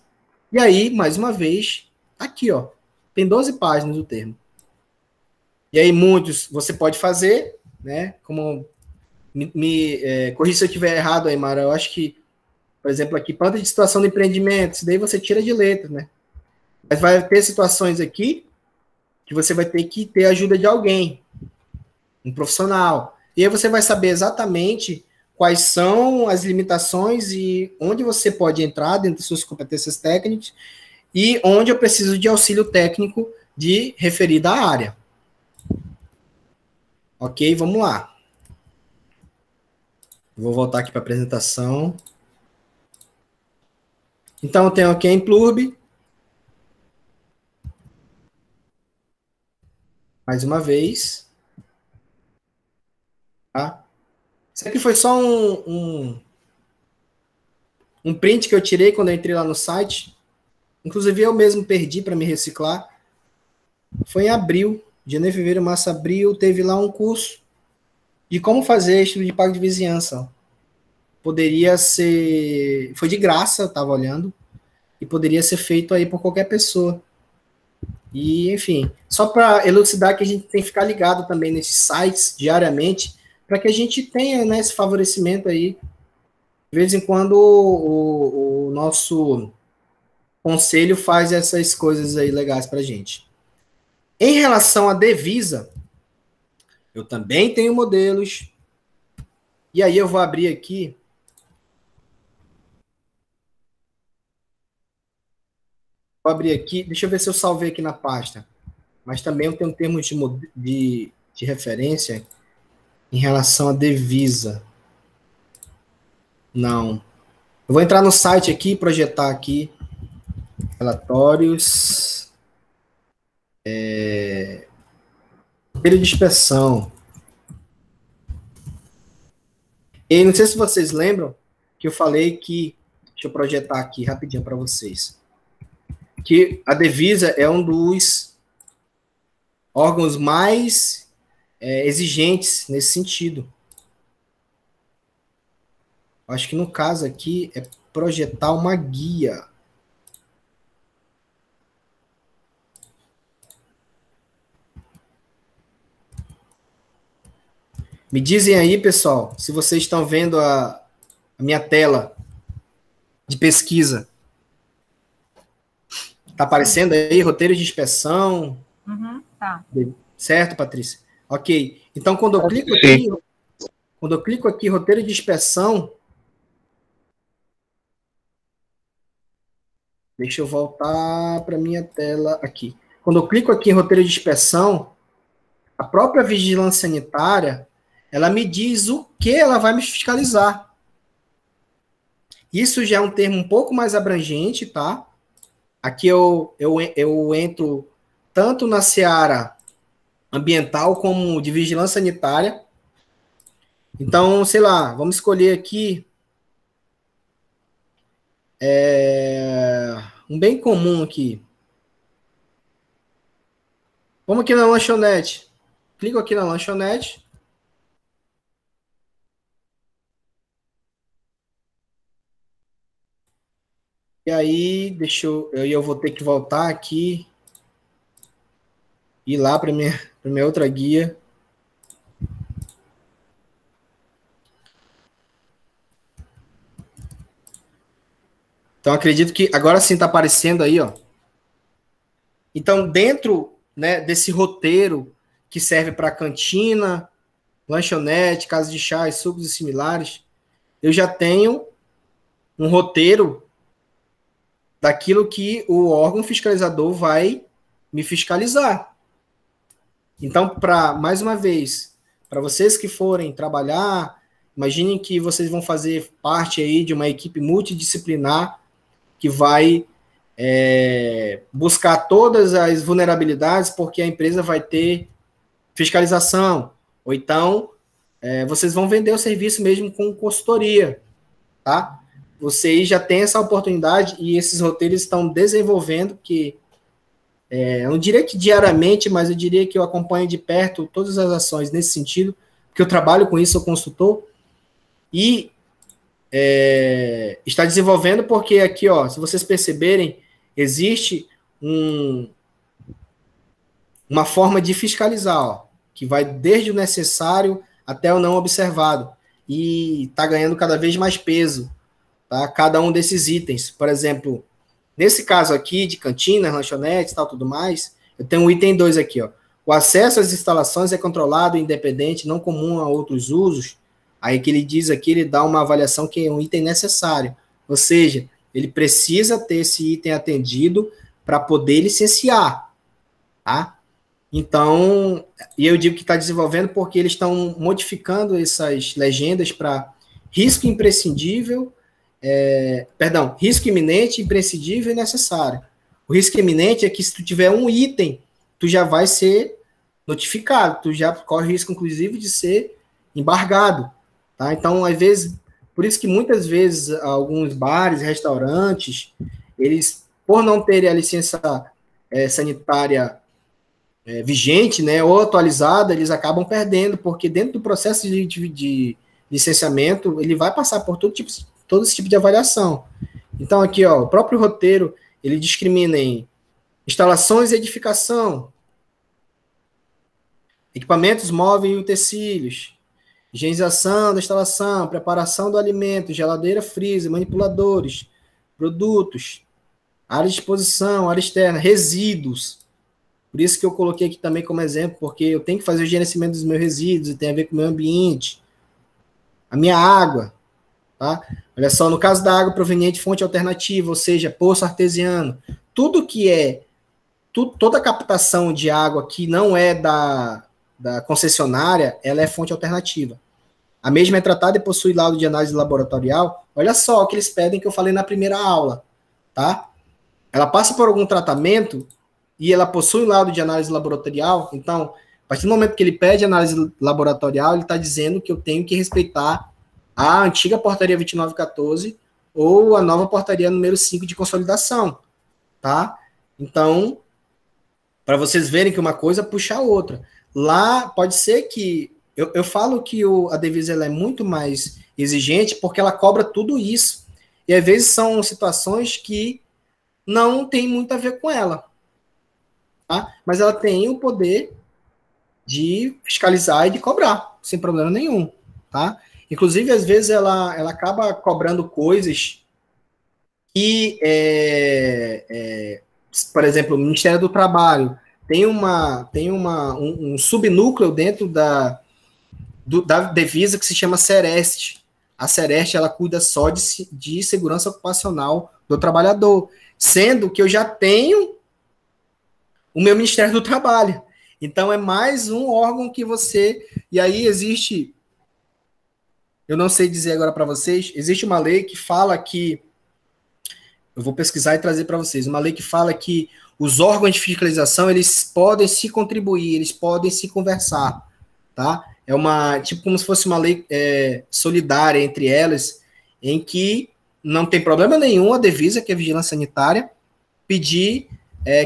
E aí, mais uma vez, aqui, ó, tem 12 páginas do termo. E aí, muitos você pode fazer, né? Como corrija se eu estiver errado aí, Mara. Eu acho que, por exemplo, aqui, planta de situação de empreendimento, isso daí você tira de letra, né? Mas vai ter situações aqui que você vai ter que ter a ajuda de alguém, um profissional. E aí você vai saber exatamente quais são as limitações e onde você pode entrar dentro das suas competências técnicas e onde eu preciso de auxílio técnico de referida à área. Ok, vamos lá. Vou voltar aqui para a apresentação. Então, eu tenho aqui a Implurb. Mais uma vez. Tá? Isso aqui foi só um print que eu tirei quando eu entrei lá no site. Inclusive, eu mesmo perdi para me reciclar. Foi em abril. Janeiro, fevereiro, março, abril. Teve lá um curso de como fazer estudo de pago de vizinhança. Poderia ser... Foi de graça, eu estava olhando. E poderia ser feito aí por qualquer pessoa. E, enfim, só para elucidar que a gente tem que ficar ligado também nesses sites diariamente, para que a gente tenha, né, esse favorecimento aí. De vez em quando o nosso conselho faz essas coisas aí legais para a gente. Em relação à divisa, eu também tenho modelos. E aí eu vou abrir aqui. Vou abrir aqui, deixa eu ver se eu salvei aqui na pasta. Mas também eu tenho termos de referência em relação à divisa. Não. Eu vou entrar no site aqui, projetar aqui. Relatórios. Roteiro de inspeção. E não sei se vocês lembram que eu falei que... Deixa eu projetar aqui rapidinho para vocês. Que a divisa é um dos órgãos mais exigentes nesse sentido. Acho que no caso aqui é projetar uma guia. Me dizem aí, pessoal, se vocês estão vendo a minha tela de pesquisa. Está aparecendo aí roteiro de inspeção? Tá. Certo, Patrícia? Ok. Então, quando eu clico aqui, roteiro de inspeção, deixa eu voltar para minha tela aqui. Quando eu clico aqui em roteiro de inspeção, a própria vigilância sanitária, ela me diz o que ela vai me fiscalizar. Isso já é um termo um pouco mais abrangente, tá? Aqui eu entro tanto na seara ambiental como de vigilância sanitária. Então, sei lá, vamos escolher aqui um bem comum aqui. Vamos aqui na lanchonete. Clico aqui na lanchonete. E aí, eu vou ter que voltar aqui. Ir lá para minha outra guia. Então, acredito que agora sim está aparecendo aí, ó. Então, dentro, né, desse roteiro que serve para cantina, lanchonete, casa de chá, sucos e similares, eu já tenho um roteiro daquilo que o órgão fiscalizador vai me fiscalizar. Então, mais uma vez, para vocês que forem trabalhar, imaginem que vocês vão fazer parte aí de uma equipe multidisciplinar que vai buscar todas as vulnerabilidades, porque a empresa vai ter fiscalização, ou então vocês vão vender o serviço mesmo com consultoria, tá? Vocês já têm essa oportunidade e esses roteiros estão desenvolvendo, que eu não diria que diariamente, mas eu diria que eu acompanho de perto todas as ações nesse sentido, porque eu trabalho com isso, sou consultor, e está desenvolvendo porque aqui, ó, se vocês perceberem, existe uma forma de fiscalizar, ó, que vai desde o necessário até o não observado, e está ganhando cada vez mais peso, tá? Cada um desses itens. Por exemplo, nesse caso aqui, de cantinas, lanchonetes, tal, tudo mais, eu tenho o item 2 aqui, ó. O acesso às instalações é controlado, independente, não comum a outros usos, Aí que ele diz aqui, ele dá uma avaliação que é um item necessário. Ou seja, ele precisa ter esse item atendido para poder licenciar, tá? Então, e eu digo que está desenvolvendo porque eles estão modificando essas legendas para risco imprescindível, risco iminente, imprescindível e necessário. O risco iminente é que se tu tiver um item, tu já vai ser notificado, tu já corre o risco, inclusive, de ser embargado, tá? Então, às vezes, por isso que muitas vezes alguns bares, restaurantes, eles, por não terem a licença sanitária vigente, né, ou atualizada, eles acabam perdendo, porque dentro do processo de licenciamento, ele vai passar por todo esse tipo de avaliação. Então, aqui, ó, o próprio roteiro, ele discrimina em instalações e edificação, equipamentos móveis e utensílios, higienização da instalação, preparação do alimento, geladeira, freezer, manipuladores, produtos, área de exposição, área externa, resíduos. Por isso que eu coloquei aqui também como exemplo, porque eu tenho que fazer o gerenciamento dos meus resíduos e tem a ver com o meio ambiente. A minha água, tá? Olha só, no caso da água proveniente de fonte alternativa, ou seja, poço artesiano, tudo que toda a captação de água que não é da concessionária, ela é fonte alternativa. A mesma é tratada e possui laudo de análise laboratorial. Olha só o que eles pedem que eu falei na primeira aula, tá? Ela passa por algum tratamento e ela possui laudo de análise laboratorial, então, a partir do momento que ele pede análise laboratorial, ele está dizendo que eu tenho que respeitar a antiga portaria 2914 ou a nova portaria número 5 de consolidação, tá? Então, para vocês verem que uma coisa puxa a outra. Lá, pode ser que... Eu falo que a Devisa ela é muito mais exigente porque ela cobra tudo isso. E, às vezes, são situações que não tem muito a ver com ela. Tá? Mas ela tem o poder de fiscalizar e de cobrar, sem problema nenhum. Tá? Inclusive, às vezes, ela acaba cobrando coisas que, por exemplo, o Ministério do Trabalho tem um subnúcleo dentro da Devisa que se chama Sereste. A Sereste, ela cuida só de segurança ocupacional do trabalhador, sendo que eu já tenho o meu Ministério do Trabalho. Então, é mais um órgão que você... E aí existe... Eu não sei dizer agora para vocês, existe uma lei que fala que... Eu vou pesquisar e trazer para vocês. Uma lei que fala que os órgãos de fiscalização, eles podem se contribuir, eles podem se conversar, tá? É tipo como se fosse uma lei solidária entre elas, em que não tem problema nenhum a Devisa, que é a Vigilância Sanitária, pedir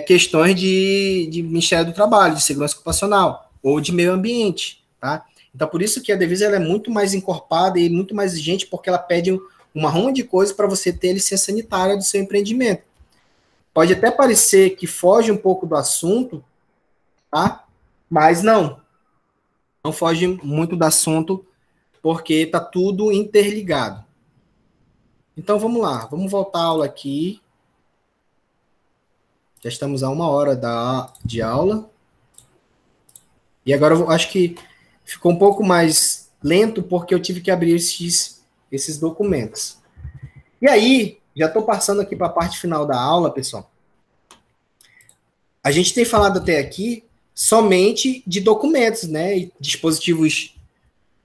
questões de Ministério do Trabalho, de Segurança Ocupacional, ou de Meio Ambiente, tá? Então, por isso que a Devisa ela é muito mais encorpada e muito mais exigente, porque ela pede uma ruma de coisas para você ter a licença sanitária do seu empreendimento. Pode até parecer que foge um pouco do assunto, tá? Mas não foge muito do assunto, porque está tudo interligado. Então, vamos lá. Vamos voltar à aula aqui. Já estamos a 1 hora de aula. E agora eu acho que ficou um pouco mais lento, porque eu tive que abrir esses documentos. E aí, já estou passando aqui para a parte final da aula, pessoal. A gente tem falado até aqui somente de documentos, né, e dispositivos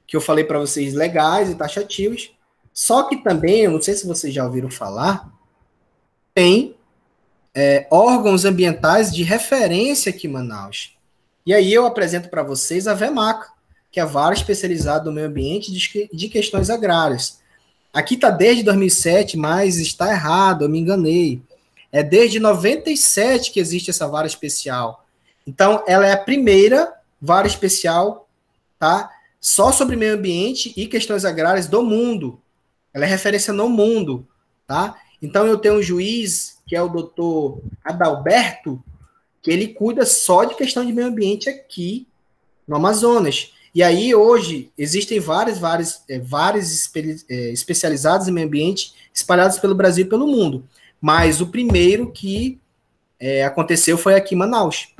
que eu falei para vocês legais e taxativos, só que também, eu não sei se vocês já ouviram falar, tem órgãos ambientais de referência aqui em Manaus. E aí eu apresento para vocês a VEMACA, que é a Vara Especializada do Meio Ambiente de Questões Agrárias. Aqui está desde 2007, mas está errado, eu me enganei. É desde 97 que existe essa vara especial. Então, ela é a primeira vara especial, tá? Só sobre meio ambiente e questões agrárias do mundo. Ela é referência no mundo, tá? Então, eu tenho um juiz, que é o doutor Adalberto, que ele cuida só de questão de meio ambiente aqui no Amazonas. E aí, hoje, existem vários especializados em meio ambiente espalhados pelo Brasil e pelo mundo. Mas o primeiro que aconteceu foi aqui em Manaus.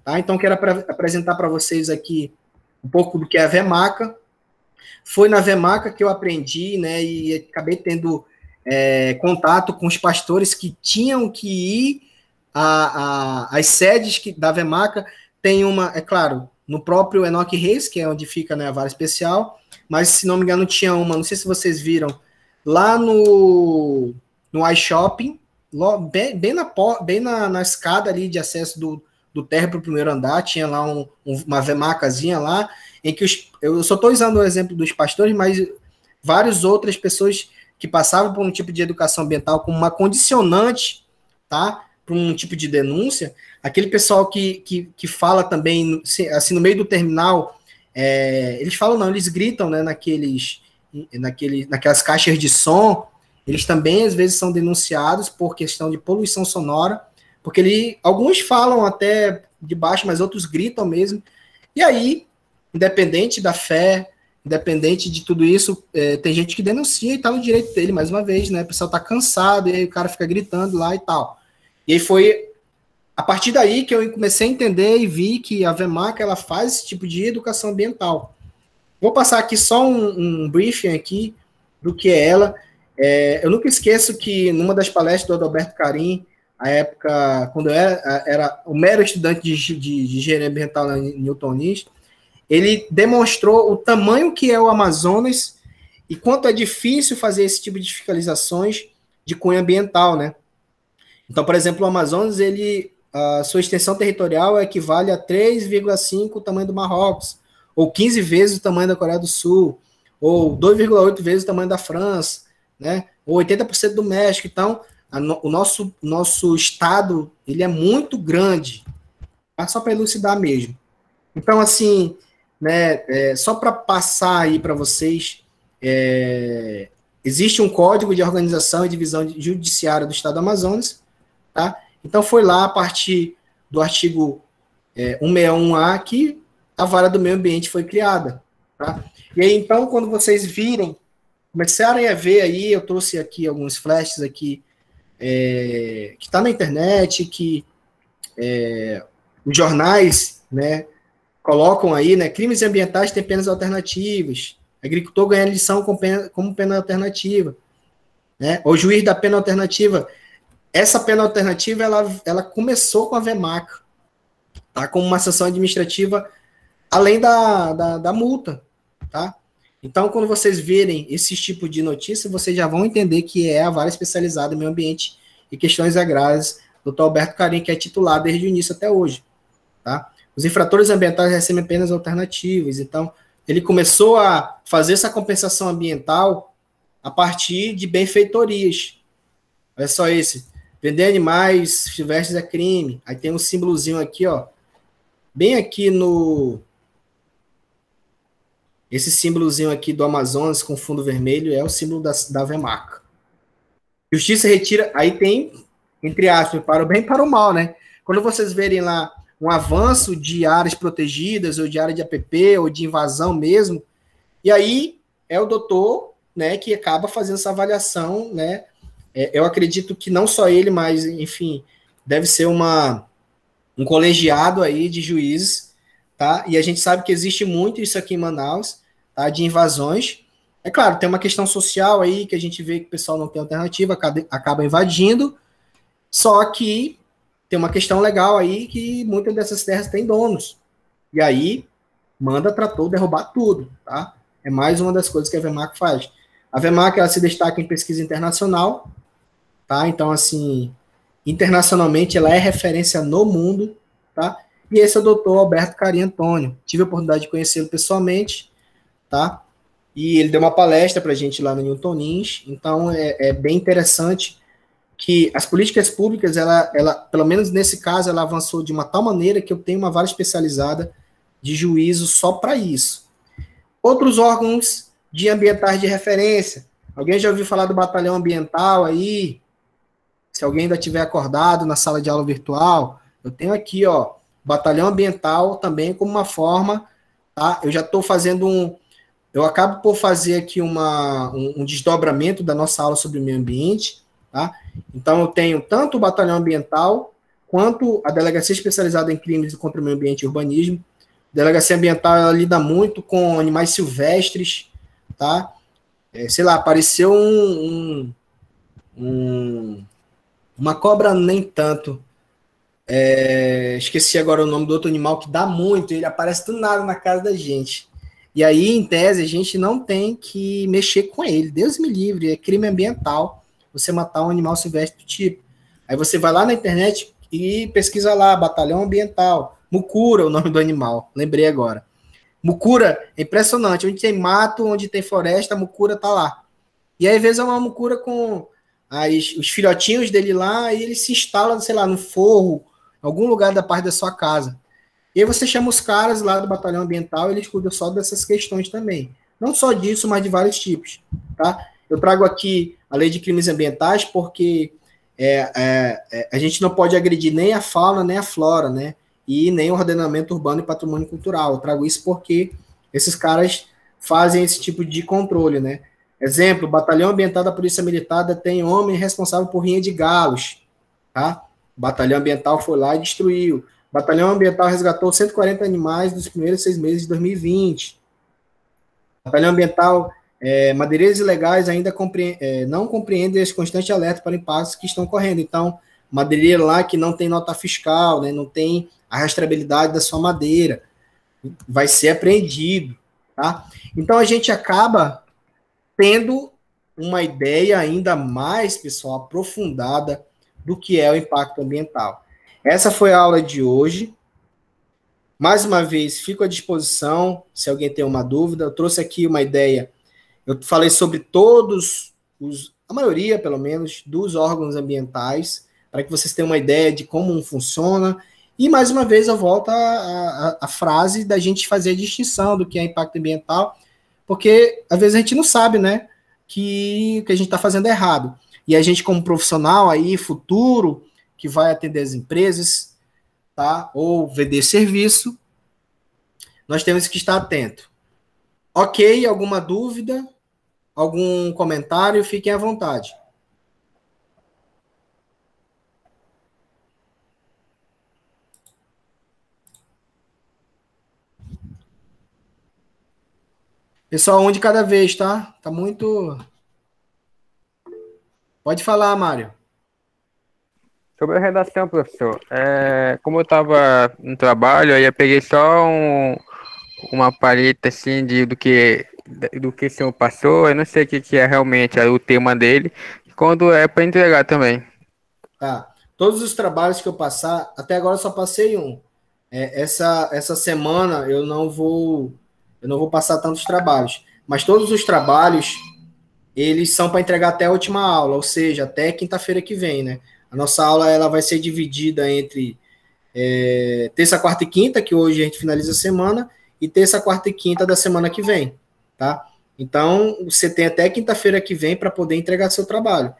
Tá? Então, quero apresentar para vocês aqui um pouco do que é a VEMACA. Foi na VEMACA que eu aprendi, né, e acabei tendo contato com os pastores que tinham que ir às sedes da VEMACA. Tem uma, é claro, no próprio Enoque Reis, que é onde fica, né, a vara especial, mas, se não me engano, tinha uma, não sei se vocês viram, lá no iShopping, bem na escada ali de acesso do térreo para o primeiro andar, tinha lá uma VEMACAzinha lá, em que eu só estou usando o exemplo dos pastores, mas várias outras pessoas que passavam por um tipo de educação ambiental como uma condicionante, tá, para um tipo de denúncia. Aquele pessoal que fala também, assim, no meio do terminal, eles falam não, eles gritam, né, naquelas caixas de som, eles também às vezes são denunciados por questão de poluição sonora, porque alguns falam até de baixo, mas outros gritam mesmo. E aí, independente da fé, independente de tudo isso, tem gente que denuncia e está no direito dele, mais uma vez, né? O pessoal está cansado, e aí o cara fica gritando lá e tal. E aí foi a partir daí que eu comecei a entender e vi que a VEMACA, ela faz esse tipo de educação ambiental. Vou passar aqui só um briefing aqui do que é ela. Eu nunca esqueço que numa das palestras do Adalberto Carim, a época, quando eu era um mero estudante de engenharia ambiental na Newton News, ele demonstrou o tamanho que é o Amazonas e quanto é difícil fazer esse tipo de fiscalizações de cunho ambiental, né? Então, por exemplo, o Amazonas, a sua extensão territorial equivale a 3,5 o tamanho do Marrocos, ou 15 vezes o tamanho da Coreia do Sul, ou 2,8 vezes o tamanho da França, né? Ou 80% do México. Então, o nosso estado, ele é muito grande, tá? Só para elucidar mesmo. Então, assim, né, só para passar aí para vocês, existe um código de organização e divisão judiciária do estado do Amazonas, tá? Então, foi lá a partir do artigo 161A que a vara do meio ambiente foi criada, tá? E aí, então, quando vocês virem, começarem a ver aí, eu trouxe aqui alguns flashes aqui, que está na internet, que os jornais, né, colocam aí, né, crimes ambientais têm penas alternativas, agricultor ganha lição como pena alternativa, né, o juiz da pena alternativa. Essa pena alternativa, ela começou com a VEMACA, tá, como uma sanção administrativa além da multa, tá? Então, quando vocês verem esse tipo de notícia, vocês já vão entender que é a vara especializada em meio ambiente e questões agrárias do Dr. Alberto Carim, que é titular desde o início até hoje, tá? Os infratores ambientais recebem penas alternativas. Então, ele começou a fazer essa compensação ambiental a partir de benfeitorias. Olha só esse. Vender animais silvestres é crime. Aí tem um símbolozinho aqui, ó. Bem aqui esse símbolozinho aqui do Amazonas com fundo vermelho é o símbolo da VEMACA. Justiça retira, aí tem, entre aspas, para o bem e para o mal, né? Quando vocês verem lá um avanço de áreas protegidas, ou de área de APP, ou de invasão mesmo, e aí é o doutor, né, que acaba fazendo essa avaliação, né? Eu acredito que não só ele, mas, enfim, deve ser um colegiado aí de juízes, tá? E a gente sabe que existe muito isso aqui em Manaus, tá? De invasões. É claro, tem uma questão social aí que a gente vê que o pessoal não tem alternativa, acaba invadindo, só que tem uma questão legal aí que muitas dessas terras têm donos. E aí, manda trator derrubar tudo, tá? É mais uma das coisas que a VEMACA faz. A VEMACA, ela se destaca em pesquisa internacional, tá? Então, assim, internacionalmente, ela é referência no mundo, tá? E esse é o doutor Alberto Carim Antônio. Tive a oportunidade de conhecê-lo pessoalmente, tá? E ele deu uma palestra pra gente lá no Newton News. Então, é bem interessante que as políticas públicas, ela, pelo menos nesse caso, ela avançou de uma tal maneira que eu tenho uma vara especializada de juízo só para isso. Outros órgãos de ambientais de referência. Alguém já ouviu falar do batalhão ambiental aí? Se alguém ainda tiver acordado na sala de aula virtual, eu tenho aqui, ó, batalhão ambiental também como uma forma, tá? Eu já estou fazendo eu acabo por fazer aqui um desdobramento da nossa aula sobre o meio ambiente, tá? Então, eu tenho tanto o batalhão ambiental, quanto a delegacia especializada em crimes contra o meio ambiente e urbanismo, Delegacia ambiental, ela lida muito com animais silvestres, tá? Sei lá, apareceu uma cobra nem tanto. Esqueci agora o nome do outro animal que dá muito, ele aparece do nada na casa da gente. E aí, em tese, a gente não tem que mexer com ele. Deus me livre, é crime ambiental você matar um animal silvestre do tipo. Aí você vai lá na internet e pesquisa lá, batalhão ambiental, mucura, o nome do animal, lembrei agora. Mucura é impressionante, onde tem mato, onde tem floresta, a mucura tá lá. E aí, às vezes, é uma mucura com os filhotinhos dele lá, e ele se instala, sei lá, no forro, em algum lugar da parte da sua casa. E aí você chama os caras lá do batalhão ambiental, eles cuidam só dessas questões também. Não só disso, mas de vários tipos, tá? Eu trago aqui a lei de crimes ambientais porque a gente não pode agredir nem a fauna, nem a flora, né? E nem o ordenamento urbano e patrimônio cultural. Eu trago isso porque esses caras fazem esse tipo de controle, né? Exemplo, Batalhão Ambiental da Polícia Militar detém homem responsável por rinha de galos, tá? O Batalhão Ambiental foi lá e destruiu. O Batalhão Ambiental resgatou 140 animais nos primeiros 6 meses de 2020. O Batalhão Ambiental, madeireiros ilegais ainda não compreendem esse constante alerta para impactos que estão ocorrendo. Então, madeireiro lá que não tem nota fiscal, né, não tem a rastreabilidade da sua madeira, vai ser apreendido, tá? Então, a gente acaba tendo uma ideia ainda mais, pessoal, aprofundada do que é o impacto ambiental. Essa foi a aula de hoje. Mais uma vez, fico à disposição, se alguém tem uma dúvida. Eu trouxe aqui uma ideia. Eu falei sobre todos a maioria, pelo menos, dos órgãos ambientais, para que vocês tenham uma ideia de como um funciona. E, mais uma vez, eu volto à frase da gente fazer a distinção do que é impacto ambiental, porque, às vezes, a gente não sabe, né, que o que a gente está fazendo é errado. E a gente, como profissional aí, futuro, que vai atender as empresas, tá, ou vender serviço, nós temos que estar atento. Ok, alguma dúvida? Algum comentário? Fiquem à vontade. Pessoal, um de cada vez, tá? Tá muito... Pode falar, Mário. Sobre a redação, professor, como eu estava no trabalho, aí eu peguei só uma palheta assim do que o senhor passou, eu não sei o que é realmente o tema dele, quando é para entregar também. Tá. Todos os trabalhos que eu passar, até agora eu só passei um. Essa semana eu não vou passar tantos trabalhos, mas todos os trabalhos eles são para entregar até a última aula, ou seja, até quinta-feira que vem, né? A nossa aula ela vai ser dividida entre terça, quarta e quinta, que hoje a gente finaliza a semana, e terça, quarta e quinta da semana que vem, tá? Então, você tem até quinta-feira que vem para poder entregar seu trabalho.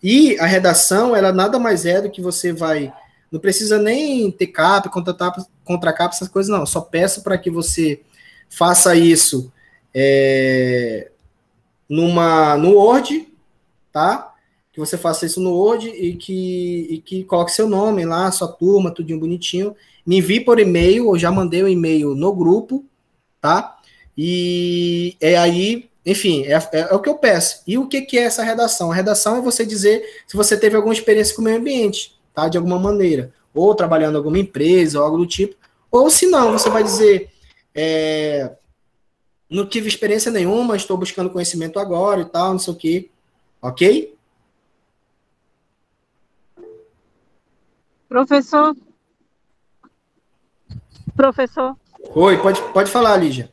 E a redação, ela nada mais é do que você vai... Não precisa nem ter capa, contra capa, essas coisas, não. Eu só peço para que você faça isso no Word, tá? Que você faça isso no Word e que coloque seu nome lá, sua turma, tudinho bonitinho. Me envie por e-mail, eu já mandei o e-mail no grupo, tá? E aí, enfim, é o que eu peço. E o que é essa redação? A redação é você dizer se você teve alguma experiência com o meio ambiente, tá? De alguma maneira. Ou trabalhando em alguma empresa, ou algo do tipo. Ou se não, você vai dizer... não tive experiência nenhuma, estou buscando conhecimento agora e tal, não sei o quê. Ok? Professor? Oi, pode falar, Lígia.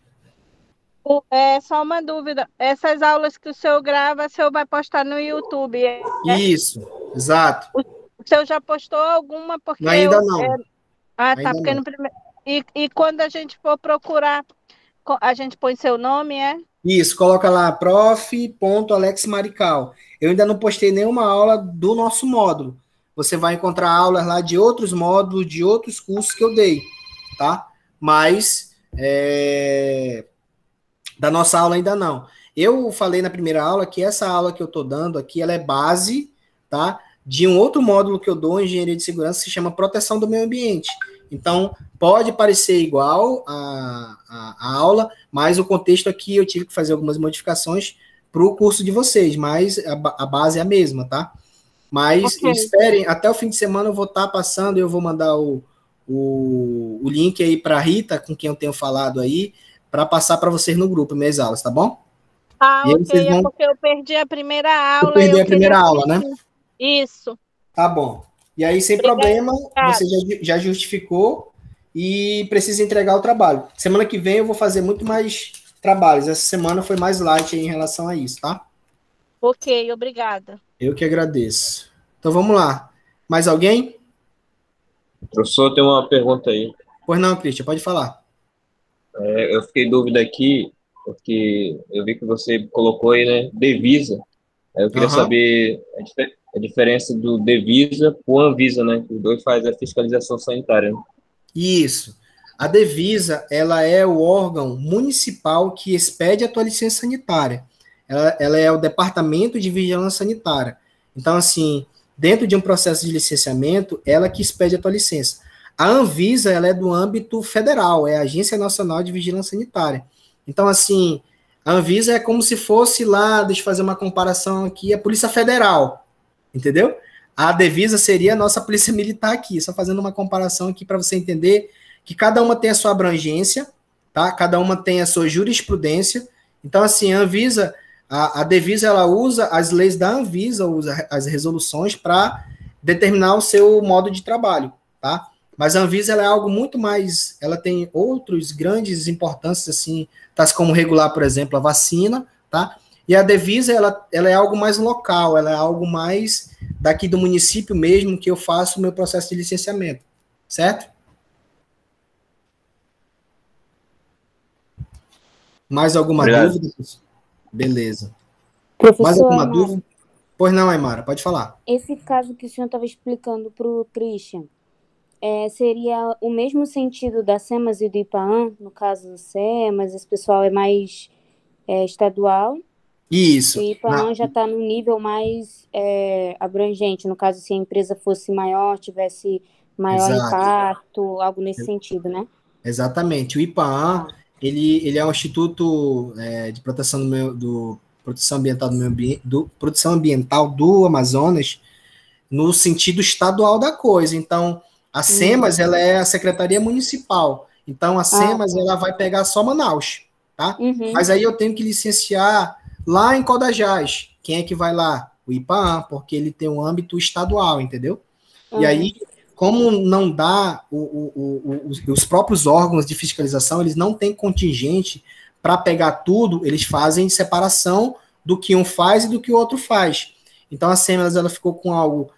Só uma dúvida. Essas aulas que o senhor grava, o senhor vai postar no YouTube? Isso, exato. O senhor já postou alguma? Porque Ainda não. tá. Ainda Porque não. no primeiro... E quando a gente for procurar, a gente põe seu nome, é? Isso, coloca lá, prof.alexmarical. Eu ainda não postei nenhuma aula do nosso módulo. Você vai encontrar aulas lá de outros módulos, de outros cursos que eu dei, tá? Mas da nossa aula ainda não. Eu falei na primeira aula que essa aula que eu tô dando aqui, ela é base, tá? de um outro módulo que eu dou em engenharia de segurança que se chama proteção do meio ambiente. Então, pode parecer igual a aula, mas o contexto aqui eu tive que fazer algumas modificações para o curso de vocês, mas a base é a mesma, tá? Mas esperem, até o fim de semana eu vou estar passando, eu vou mandar o link aí para a Rita, com quem eu tenho falado aí, para passar para vocês no grupo, minhas aulas, tá bom? Ah, E aí ok, vocês vão... é porque eu perdi a primeira aula. Eu perdi eu a primeira queria aula, né? Isso. Tá bom. E aí, sem problema, você já justificou e precisa entregar o trabalho. Semana que vem eu vou fazer muito mais trabalhos. Essa semana foi mais light aí em relação a isso, tá? Ok, obrigada. Eu que agradeço. Então vamos lá. Mais alguém? Professor, tem uma pergunta aí. Pois não, Cristian, pode falar. Eu fiquei em dúvida aqui, porque eu vi que você colocou aí, né, Devisa. Aí eu queria saber a diferença do Devisa para o Anvisa, né? Que os dois fazem a fiscalização sanitária, né? Isso. A Devisa, ela é o órgão municipal que expede a tua licença sanitária. Ela é o Departamento de Vigilância Sanitária. Então, assim, dentro de um processo de licenciamento, ela que expede a tua licença. A Anvisa, ela é do âmbito federal, é a Agência Nacional de Vigilância Sanitária. Então, assim, a Anvisa é como se fosse lá, deixa eu fazer uma comparação aqui, a Polícia Federal, entendeu? A Devisa seria a nossa Polícia Militar aqui, só fazendo uma comparação aqui para você entender que cada uma tem a sua abrangência, tá? Cada uma tem a sua jurisprudência. Então, assim, a Anvisa, a Devisa, ela usa as leis da Anvisa, usa as resoluções para determinar o seu modo de trabalho, tá? Mas a Anvisa, ela é algo muito mais, ela tem outros grandes importâncias, assim, tais como regular, por exemplo, a vacina, tá? E a Devisa, ela é algo mais local, ela é algo mais daqui do município mesmo que eu faço o meu processo de licenciamento, certo? Mais alguma dúvida? Beleza. Professor Mais alguma Aymara, dúvida? Pois não, Aymara, pode falar. esse caso que o senhor estava explicando para o Christian, seria o mesmo sentido da SEMAS e do IPAAN? No caso do SEMAS, esse pessoal é mais estadual. Isso. E o IPAAN já está no nível mais abrangente. No caso, se a empresa fosse maior, tivesse maior impacto, algo nesse sentido, né? Exatamente. O IPAAN, ele é um instituto de proteção proteção ambiental do meio ambiente, proteção ambiental do Amazonas, no sentido estadual da coisa. Então, a SEMAS, ela é a Secretaria Municipal. Então, a SEMAS, ela vai pegar só Manaus, tá? Mas aí eu tenho que licenciar lá em Codajás. Quem é que vai lá? O IPAAN, porque ele tem um âmbito estadual, entendeu? E aí, como não dá, os próprios órgãos de fiscalização, eles não têm contingente para pegar tudo, eles fazem separação do que um faz e do que o outro faz. Então, a SEMAS, ela ficou com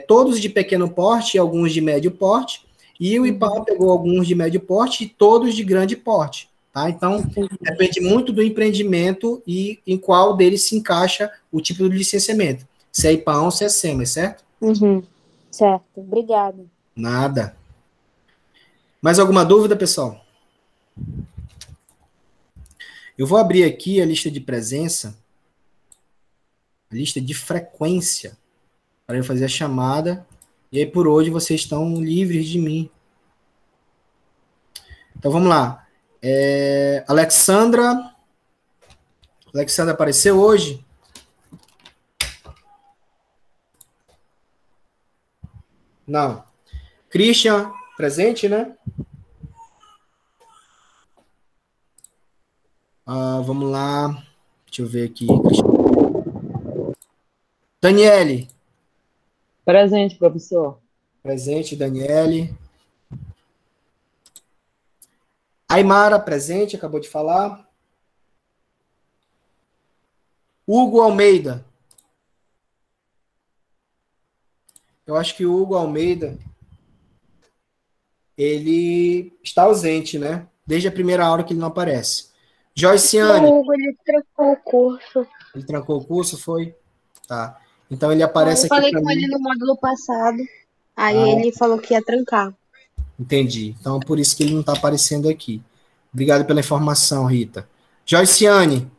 todos de pequeno porte e alguns de médio porte, e o IPAAN pegou alguns de médio porte e todos de grande porte. Tá? Então, depende muito do empreendimento e em qual deles se encaixa o tipo de licenciamento. Se é IPAAN ou se é SEMAS, certo? Certo, obrigada. Nada. Mais alguma dúvida, pessoal? Eu vou abrir aqui a lista de presença, a lista de frequência, para eu fazer a chamada, e aí por hoje vocês estão livres de mim. Então vamos lá. Alexandra apareceu hoje? Não. Christian, presente, né? Vamos lá. Deixa eu ver aqui. Daniele. Presente, professor. Presente, Daniele. Aymara, presente, acabou de falar. Hugo Almeida. Eu acho que o Hugo Almeida, ele está ausente, né? Desde a primeira hora que ele não aparece. Joyciane. O Hugo, ele trancou o curso. Ele trancou o curso, foi? Tá. Então ele aparece aqui. Eu falei com ele no módulo passado. Aí ele falou que ia trancar. Entendi. Então por isso que ele não está aparecendo aqui. Obrigado pela informação, Rita. Joyciane.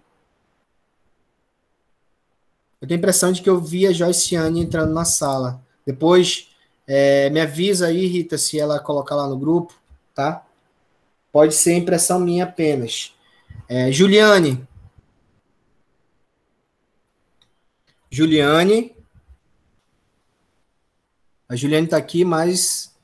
Eu tenho a impressão de que eu vi a Joyciane entrando na sala. Depois, me avisa aí, Rita, se ela colocar lá no grupo, tá? Pode ser impressão minha apenas. Juliane. Juliane. A Juliane está aqui, mas...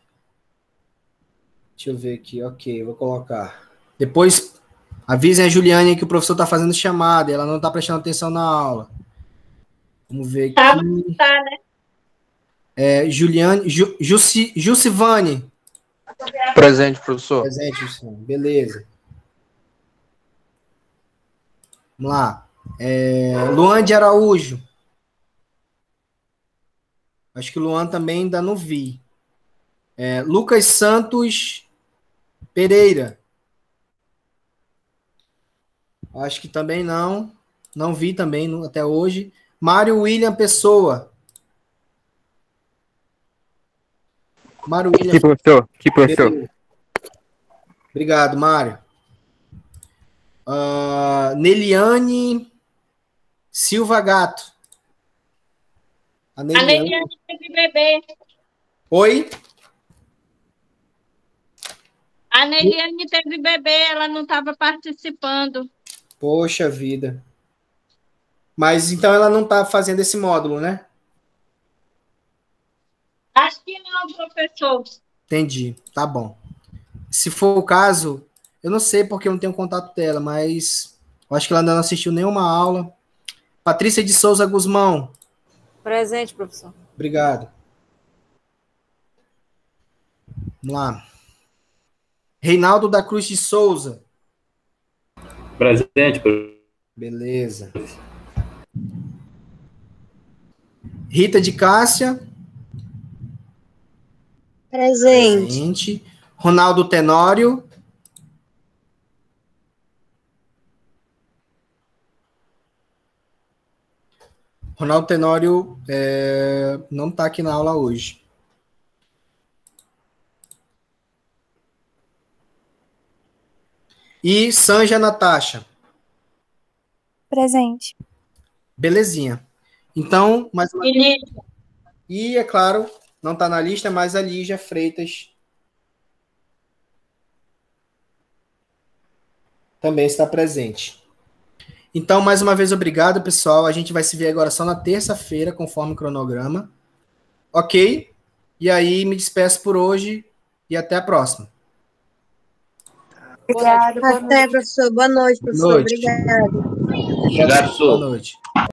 Deixa eu ver aqui. Ok, vou colocar. Depois, avisem a Juliane que o professor está fazendo chamada e ela não está prestando atenção na aula. Vamos ver aqui. Tá, né? Juliane... Jucivane. Presente, professor. Presente, Jucivane. Beleza. Vamos lá. Luan de Araújo. Acho que o Luan também ainda não vi. Lucas Santos Pereira. Acho que também não. Não vi também até hoje. Mário William Pessoa. Mário William. Que professor? Que professor? Obrigado, Mário. Neliane Silva Gato. A Neliane teve bebê. Oi? A Neliane teve bebê, ela não estava participando. Poxa vida. Mas então ela não está fazendo esse módulo, né? Acho que não, professor. Entendi, tá bom. Se for o caso, eu não sei porque eu não tenho contato dela, mas eu acho que ela ainda não assistiu nenhuma aula. Patrícia de Souza Guzmão. Presente, professor. Obrigado. Vamos lá. Reinaldo da Cruz de Souza. Presente, professor. Beleza. Rita de Cássia. Presente. Ronaldo Tenório. Ronaldo Tenório não está aqui na aula hoje. E Sanja Natasha. Presente. Belezinha. Então, mais uma vez. E, é claro, não está na lista, mas a Lígia Freitas também está presente. Então, mais uma vez, obrigado, pessoal. A gente vai se ver agora só na terça-feira, conforme o cronograma. Ok? E aí, me despeço por hoje e até a próxima. Obrigada. Até, professor. Boa noite, professor. Boa noite. Obrigada. Obrigado, professor. Boa noite.